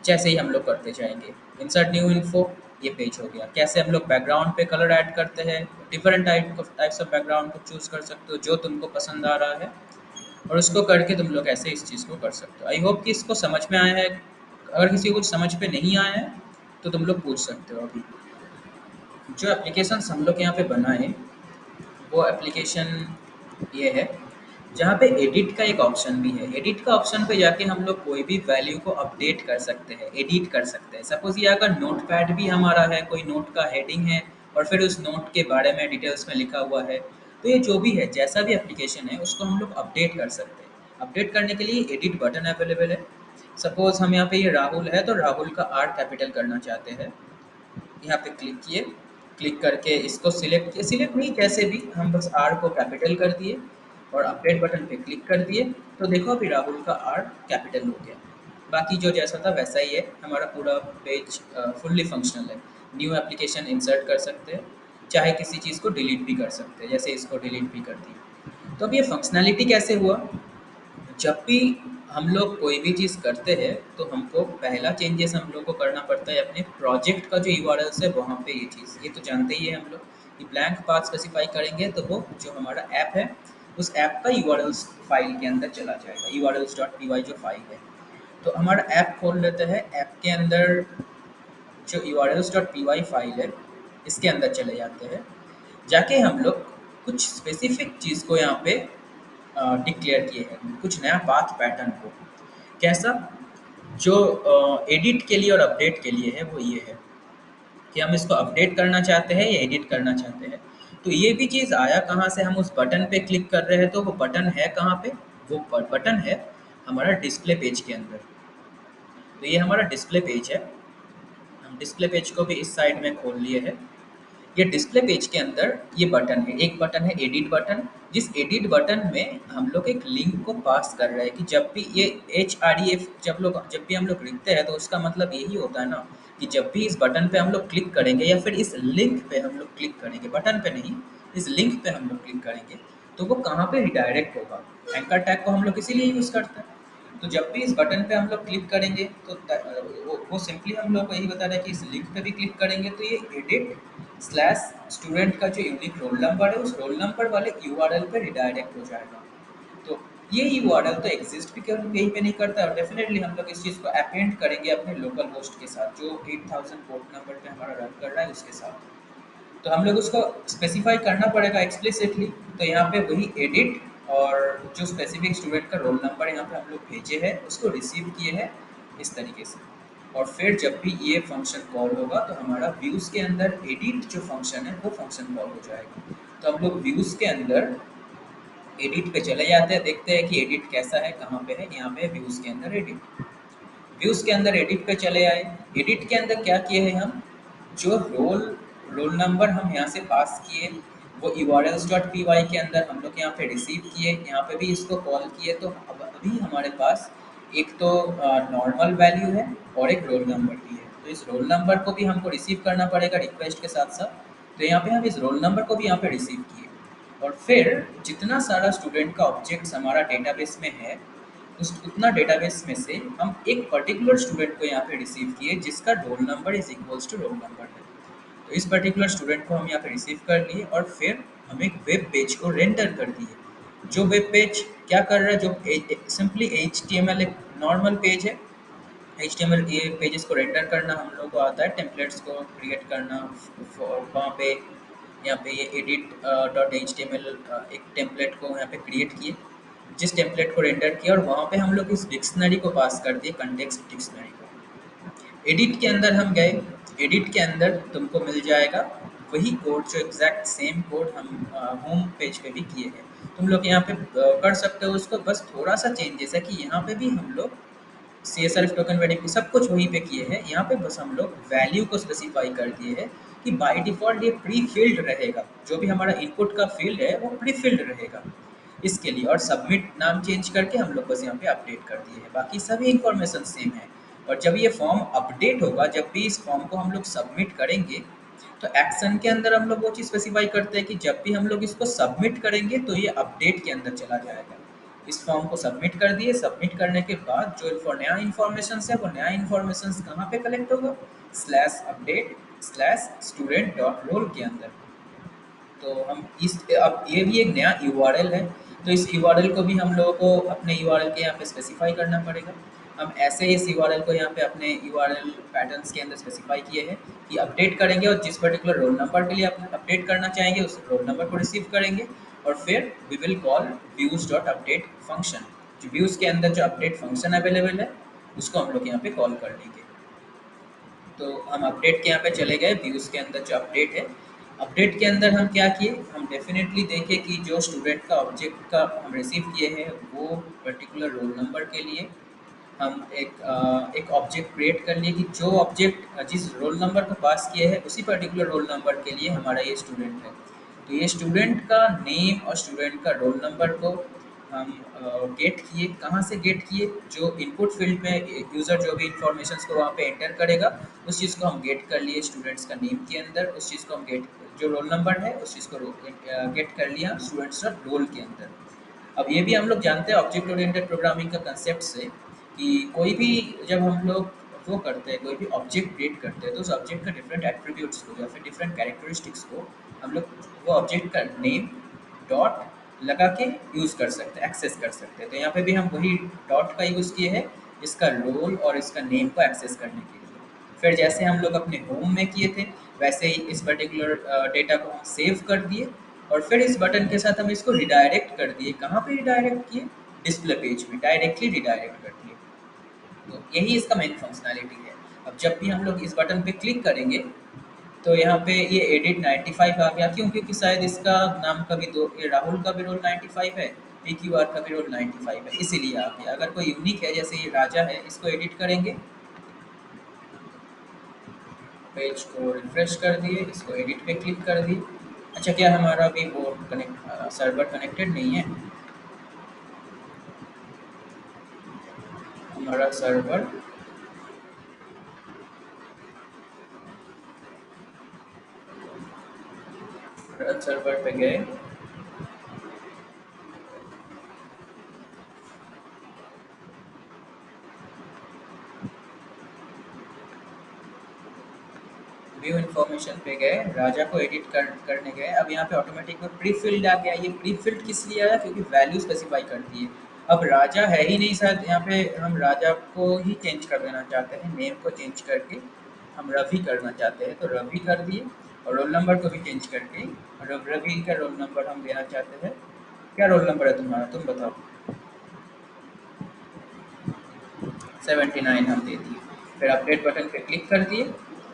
जैसे ही हम लोग करते जाएंगे। इंसर्ट न्यू इन्फो, ये पेज हो गया। कैसे हम लोग बैकग्राउंड पे कलर ऐड करते हैं, डिफरेंट टाइप्स ऑफ बैकग्राउंड को चूज कर सकते हो जो तुमको पसंद आ रहा है, और उसको करके तुम लोग ऐसे इस चीज़ को कर सकते हो। आई होप कि इसको समझ में आया है। अगर किसी को कुछ समझ पे नहीं आया है तो तुम लोग पूछ सकते हो। अभी जो एप्लीकेशंस हम लोग यहाँ पे बनाए, वो एप्लीकेशन ये है जहाँ पे एडिट का एक ऑप्शन भी है। एडिट का ऑप्शन पे जाके हम लोग कोई भी वैल्यू को अपडेट कर सकते हैं, एडिट कर सकते हैं। सपोज ये अगर नोट पैड भी हमारा है, कोई नोट का हेडिंग है और फिर उस नोट के बारे में डिटेल्स में लिखा हुआ है, तो ये जो भी है, जैसा भी एप्लीकेशन है, उसको हम लोग अपडेट कर सकते हैं। अपडेट करने के लिए एडिट बटन अवेलेबल है। सपोज हम यहाँ पे ये राहुल है तो राहुल का आर कैपिटल करना चाहते हैं, यहाँ पे क्लिक किए, क्लिक करके इसको सिलेक्ट किए, सिलेक्ट नहीं, जैसे भी हम बस आर को कैपिटल कर दिए और अपडेट बटन पे क्लिक कर दिए तो देखो अभी राहुल का आर कैपिटल हो गया। बाकी जो जैसा था वैसा ही है, हमारा पूरा पेज फुल्ली फंक्शनल है। न्यू एप्लीकेशन इंसर्ट कर सकते हैं, चाहे किसी चीज़ को डिलीट भी कर सकते हैं, जैसे इसको डिलीट भी कर दिए। तो अब ये फंक्शनैलिटी कैसे हुआ, जब भी हम लोग कोई भी चीज़ करते हैं तो हमको पहला चेंजेस हम लोग को करना पड़ता है अपने प्रोजेक्ट का जो यूआरएल्स है वहाँ पे। ये चीज़ ये तो जानते ही है हम लोग कि ब्लैंक पाथ स्पेसिफाई करेंगे तो वो जो हमारा ऐप है उस ऐप का यूआरएल्स फाइल के अंदर चला जाएगा, यूआरएल्स डॉट पी वाई जो फाइल है। तो हमारा ऐप खोल लेते हैं, ऐप के अंदर जो urls dot P Y file है इसके अंदर चले जाते हैं। जाके हम लोग कुछ स्पेसिफिक चीज़ को यहाँ पे डिक्लेयर किए हैं, कुछ नया पाथ पैटर्न को। कैसा, जो एडिट के लिए और अपडेट के लिए है वो ये है कि हम इसको अपडेट करना चाहते हैं या एडिट करना चाहते हैं। तो ये भी चीज़ आया कहाँ से, हम उस बटन पे क्लिक कर रहे हैं तो वो बटन है कहाँ पे, वो बटन है हमारा डिस्प्ले पेज के अंदर। तो ये हमारा डिस्प्ले पेज है, हम डिस्प्ले पेज को भी इस साइड में खोल लिए है। ये डिस्प्ले पेज के अंदर ये बटन है, एक बटन है एडिट बटन, जिस एडिट बटन में हम लोग एक लिंक को पास कर रहे हैं कि जब भी ये HREF जब भी हम लोग लिखते हैं तो उसका मतलब यही होता है ना कि जब भी इस बटन पे हम लोग क्लिक करेंगे या फिर इस लिंक पे हम लोग क्लिक करेंगे, बटन पे नहीं, इस लिंक पे हम लोग क्लिक करेंगे तो वो कहाँ पे रिडायरेक्ट होगा। एंकर टैग को हम लोग इसीलिए यूज़ करते हैं। तो जब भी इस बटन पे हम लोग क्लिक करेंगे तो वो सिंपली हम लोग को यही बता रहा है कि इस लिंक पे भी क्लिक करेंगे तो ये एडिट स्लैश स्टूडेंट का जो यूनिक रोल नंबर है उस रोल नंबर वाले यूआरएल पे रिडायरेक्ट हो जाएगा। तो ये यूआरएल तो एग्जिस्ट भी कहीं पे नहीं करता है, और डेफिनेटली हम लोग इस चीज़ को अपेंड करेंगे अपने लोकल होस्ट के साथ जो 8000 पोर्ट नंबर पे हमारा रन कर रहा है उसके साथ। तो हम लोग उसको स्पेसिफाई करना पड़ेगा एक्सप्लिसिटली। तो यहाँ पे वही एडिट और जो स्पेसिफिक स्टूडेंट का रोल नंबर यहाँ पे हम लोग भेजे हैं उसको रिसीव किए हैं इस तरीके से। और फिर जब भी ये फंक्शन कॉल होगा तो हमारा व्यूज़ के अंदर एडिट जो फंक्शन है वो फंक्शन कॉल हो जाएगा। तो हम लोग व्यूज़ के अंदर एडिट पे चले जाते हैं, देखते हैं कि एडिट कैसा है, कहाँ पे है। यहाँ पे व्यूज़ के अंदर एडिट, व्यूज़ के अंदर एडिट पे चले आए। एडिट के अंदर क्या किए हैं हम, जो रोल रोल नंबर हम यहाँ से पास किए वो urls डॉट पी वाई के अंदर हम लोग यहाँ पे रिसीव किए, यहाँ पे भी इसको कॉल किए। तो अब अभी हमारे पास एक तो नॉर्मल वैल्यू है और एक रोल नंबर भी है। तो इस रोल नंबर को भी हमको रिसीव करना पड़ेगा रिक्वेस्ट के साथ साथ। तो यहाँ पे हम इस रोल नंबर को भी यहाँ पे रिसीव किए, और फिर जितना सारा स्टूडेंट का ऑब्जेक्ट्स हमारा डेटाबेस में है उस उतना डेटाबेस में से हम एक पर्टिकुलर स्टूडेंट को यहाँ पे रिसीव किए जिसका roll number is equals to roll number है। तो इस पर्टिकुलर स्टूडेंट को हम यहाँ पे रिसीव कर लिए और फिर हम एक वेब पेज को रेंडर कर दिए। जो वेब पेज क्या कर रहा है, जो सिंपली HTML एक नॉर्मल पेज है। HTML ये पेजेस को रेंडर करना हम लोग को आता है, टेम्पलेट्स को क्रिएट करना, वहाँ पे यहाँ पे ये edit dot H T M L एक टेम्पलेट को यहाँ पे क्रिएट किए, जिस टेम्पलेट को रेंडर किया और वहाँ पे हम लोग इस डिक्शनरी को पास कर दिए, कंटेक्स्ट डिक्शनरी को। एडिट के अंदर हम गए, एडिट के अंदर तुमको मिल जाएगा वही कोड जो एग्जैक्ट सेम कोड हम होम पेज पे भी किए हैं। तुम लोग यहाँ पे कर सकते हो उसको, बस थोड़ा सा चेंज, जैसा कि यहाँ पे भी हम लोग C S R token verification सब कुछ वहीं पे किए हैं। यहाँ पे बस हम लोग वैल्यू को स्पेसिफाई कर दिए हैं कि बाय डिफ़ॉल्ट ये प्री फ़िल्ड रहेगा, जो भी हमारा इनपुट का फ़ील्ड है वो प्री फ़िल्ड रहेगा इसके लिए, और सबमिट नाम चेंज करके हम लोग बस यहाँ पे अपडेट कर दिए हैं, बाकी सभी इन्फॉर्मेशन सेम है। और जब ये फॉर्म अपडेट होगा, जब भी इस फॉर्म को हम लोग सबमिट करेंगे, तो एक्शन के अंदर हम लोग वो चीज़ स्पेसिफाई करते हैं कि जब भी हम लोग इसको सबमिट करेंगे तो ये अपडेट के अंदर चला जाएगा। इस फॉर्म को सबमिट कर दिए, सबमिट करने के बाद जो नया इन्फॉर्मेशन है वो नया इन्फॉर्मेशन कहाँ पे कलेक्ट होगा, slash update slash student dot roll के अंदर। तो हम इस अब ये भी एक नया यूआरएल है, तो इस यूआरएल को भी हम लोगों को अपने यूआरएल के यहाँ पे स्पेसिफाई करना पड़ेगा। हम ऐसे ही इस यूआरएल को यहाँ पे अपने यूआरएल पैटर्न्स के अंदर स्पेसिफाई किए हैं कि अपडेट करेंगे और जिस पर्टिकुलर रोल नंबर के लिए आप अपडेट करना चाहेंगे उस रोल नंबर को रिसीव करेंगे, और फिर we will call views dot update function. जो व्यूज के अंदर जो अपडेट फंक्शन अवेलेबल है उसको हम लोग यहाँ पे कॉल कर लेंगे। तो हम अपडेट के यहाँ पे चले गए, व्यूज़ के अंदर जो अपडेट है, अपडेट के अंदर हम क्या किए, हम डेफिनेटली देखें कि जो स्टूडेंट का ऑब्जेक्ट का हम रिसीव किए हैं वो पर्टिकुलर रोल नंबर के लिए हम एक ऑब्जेक्ट क्रिएट कर लिए कि जो ऑब्जेक्ट जिस रोल नंबर को पास किए हैं उसी पर्टिकुलर रोल नंबर के लिए हमारा ये स्टूडेंट है। तो ये स्टूडेंट का नेम और स्टूडेंट का रोल नंबर को हम गेट किए। कहाँ से गेट किए, जो इनपुट फील्ड में यूज़र जो भी इंफॉर्मेशन को वहाँ पे एंटर करेगा उस चीज़ को हम गेट कर लिए स्टूडेंट्स का नेम के अंदर, उस चीज़ को हम गेट, जो रोल नंबर है उस चीज़ को गेट कर लिया स्टूडेंट्स का रोल के अंदर। अब ये भी हम लोग जानते हैं ऑब्जेक्ट ओरिएंटेड प्रोग्रामिंग का कंसेप्ट से कि कोई भी जब हम लोग वो करते हैं, कोई भी ऑब्जेक्ट क्रिएट करते हैं तो उस ऑब्जेक्ट का डिफरेंट एट्रीब्यूट्स को या फिर डिफरेंट कैरेक्टरिस्टिक्स को हम लोग वो ऑब्जेक्ट का नेम डॉट लगा के यूज़ कर सकते हैं, एक्सेस कर सकते हैं। तो यहाँ पे भी हम वही डॉट का यूज़ किए हैं इसका रोल और इसका नेम को एक्सेस करने के लिए। फिर जैसे हम लोग अपने होम में किए थे वैसे ही इस पर्टिकुलर डेटा को हम सेव कर दिए, और फिर इस बटन के साथ हम इसको रिडायरेक्ट कर दिए। कहाँ पे रिडायरेक्ट किए, डिस्प्ले पेज में डायरेक्टली रिडायरेक्ट कर दिए। तो यही इसका मेन फंक्शनैलिटी है। अब जब भी हम लोग इस बटन पे क्लिक करेंगे तो यहाँ पे ये एडिट 95 आ गया, क्यों, क्योंकि शायद इसका नाम का भी दो, ये राहुल का भी रोल 95 है, पी क्यू आर का भी रोल 95 है, इसीलिए आ गया। अगर कोई यूनिक है जैसे ये राजा है, इसको एडिट करेंगे, पेज को रिफ्रेश कर दिए, इसको एडिट पे क्लिक कर दिए। अच्छा, क्या हमारा भी वो कनेक्ट सर्वर कनेक्टेड नहीं है, हमारा सर्वर रन सर्वर पे गए, व्यू इन्फॉर्मेशन पे गए, राजा को एडिट करने गए। अब यहाँ पे ऑटोमेटिक में प्री फिल्ड आ गया। ये प्री फिल्ड किस लिए आया, क्योंकि वैल्यू स्पेसिफाई कर दी है। अब राजा है ही नहीं, शायद यहाँ पे हम राजा को ही चेंज कर देना चाहते हैं, नेम को चेंज करके हम रवि करना चाहते हैं तो रवि कर दिए, और रोल नंबर को भी चेंज करके रवि का रोल नंबर हम देना चाहते हैं। क्या रोल नंबर है तुम्हारा, तुम बताओ। 79 हम दे दिए, फिर अपडेट बटन पे क्लिक कर दिए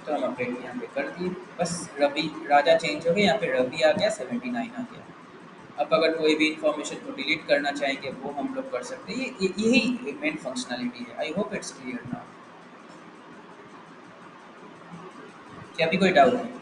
तो हम अपडेट यहाँ पे कर दिए, बस रवि राजा चेंज हो गया, यहाँ पे रवि आ गया, 79 आ गया। अब अगर कोई भी इंफॉर्मेशन को डिलीट करना चाहेंगे वो हम लोग कर सकते हैं। यही मेन फंक्शनैलिटी है। I hope it's clear now. क्या अभी कोई डाउट है?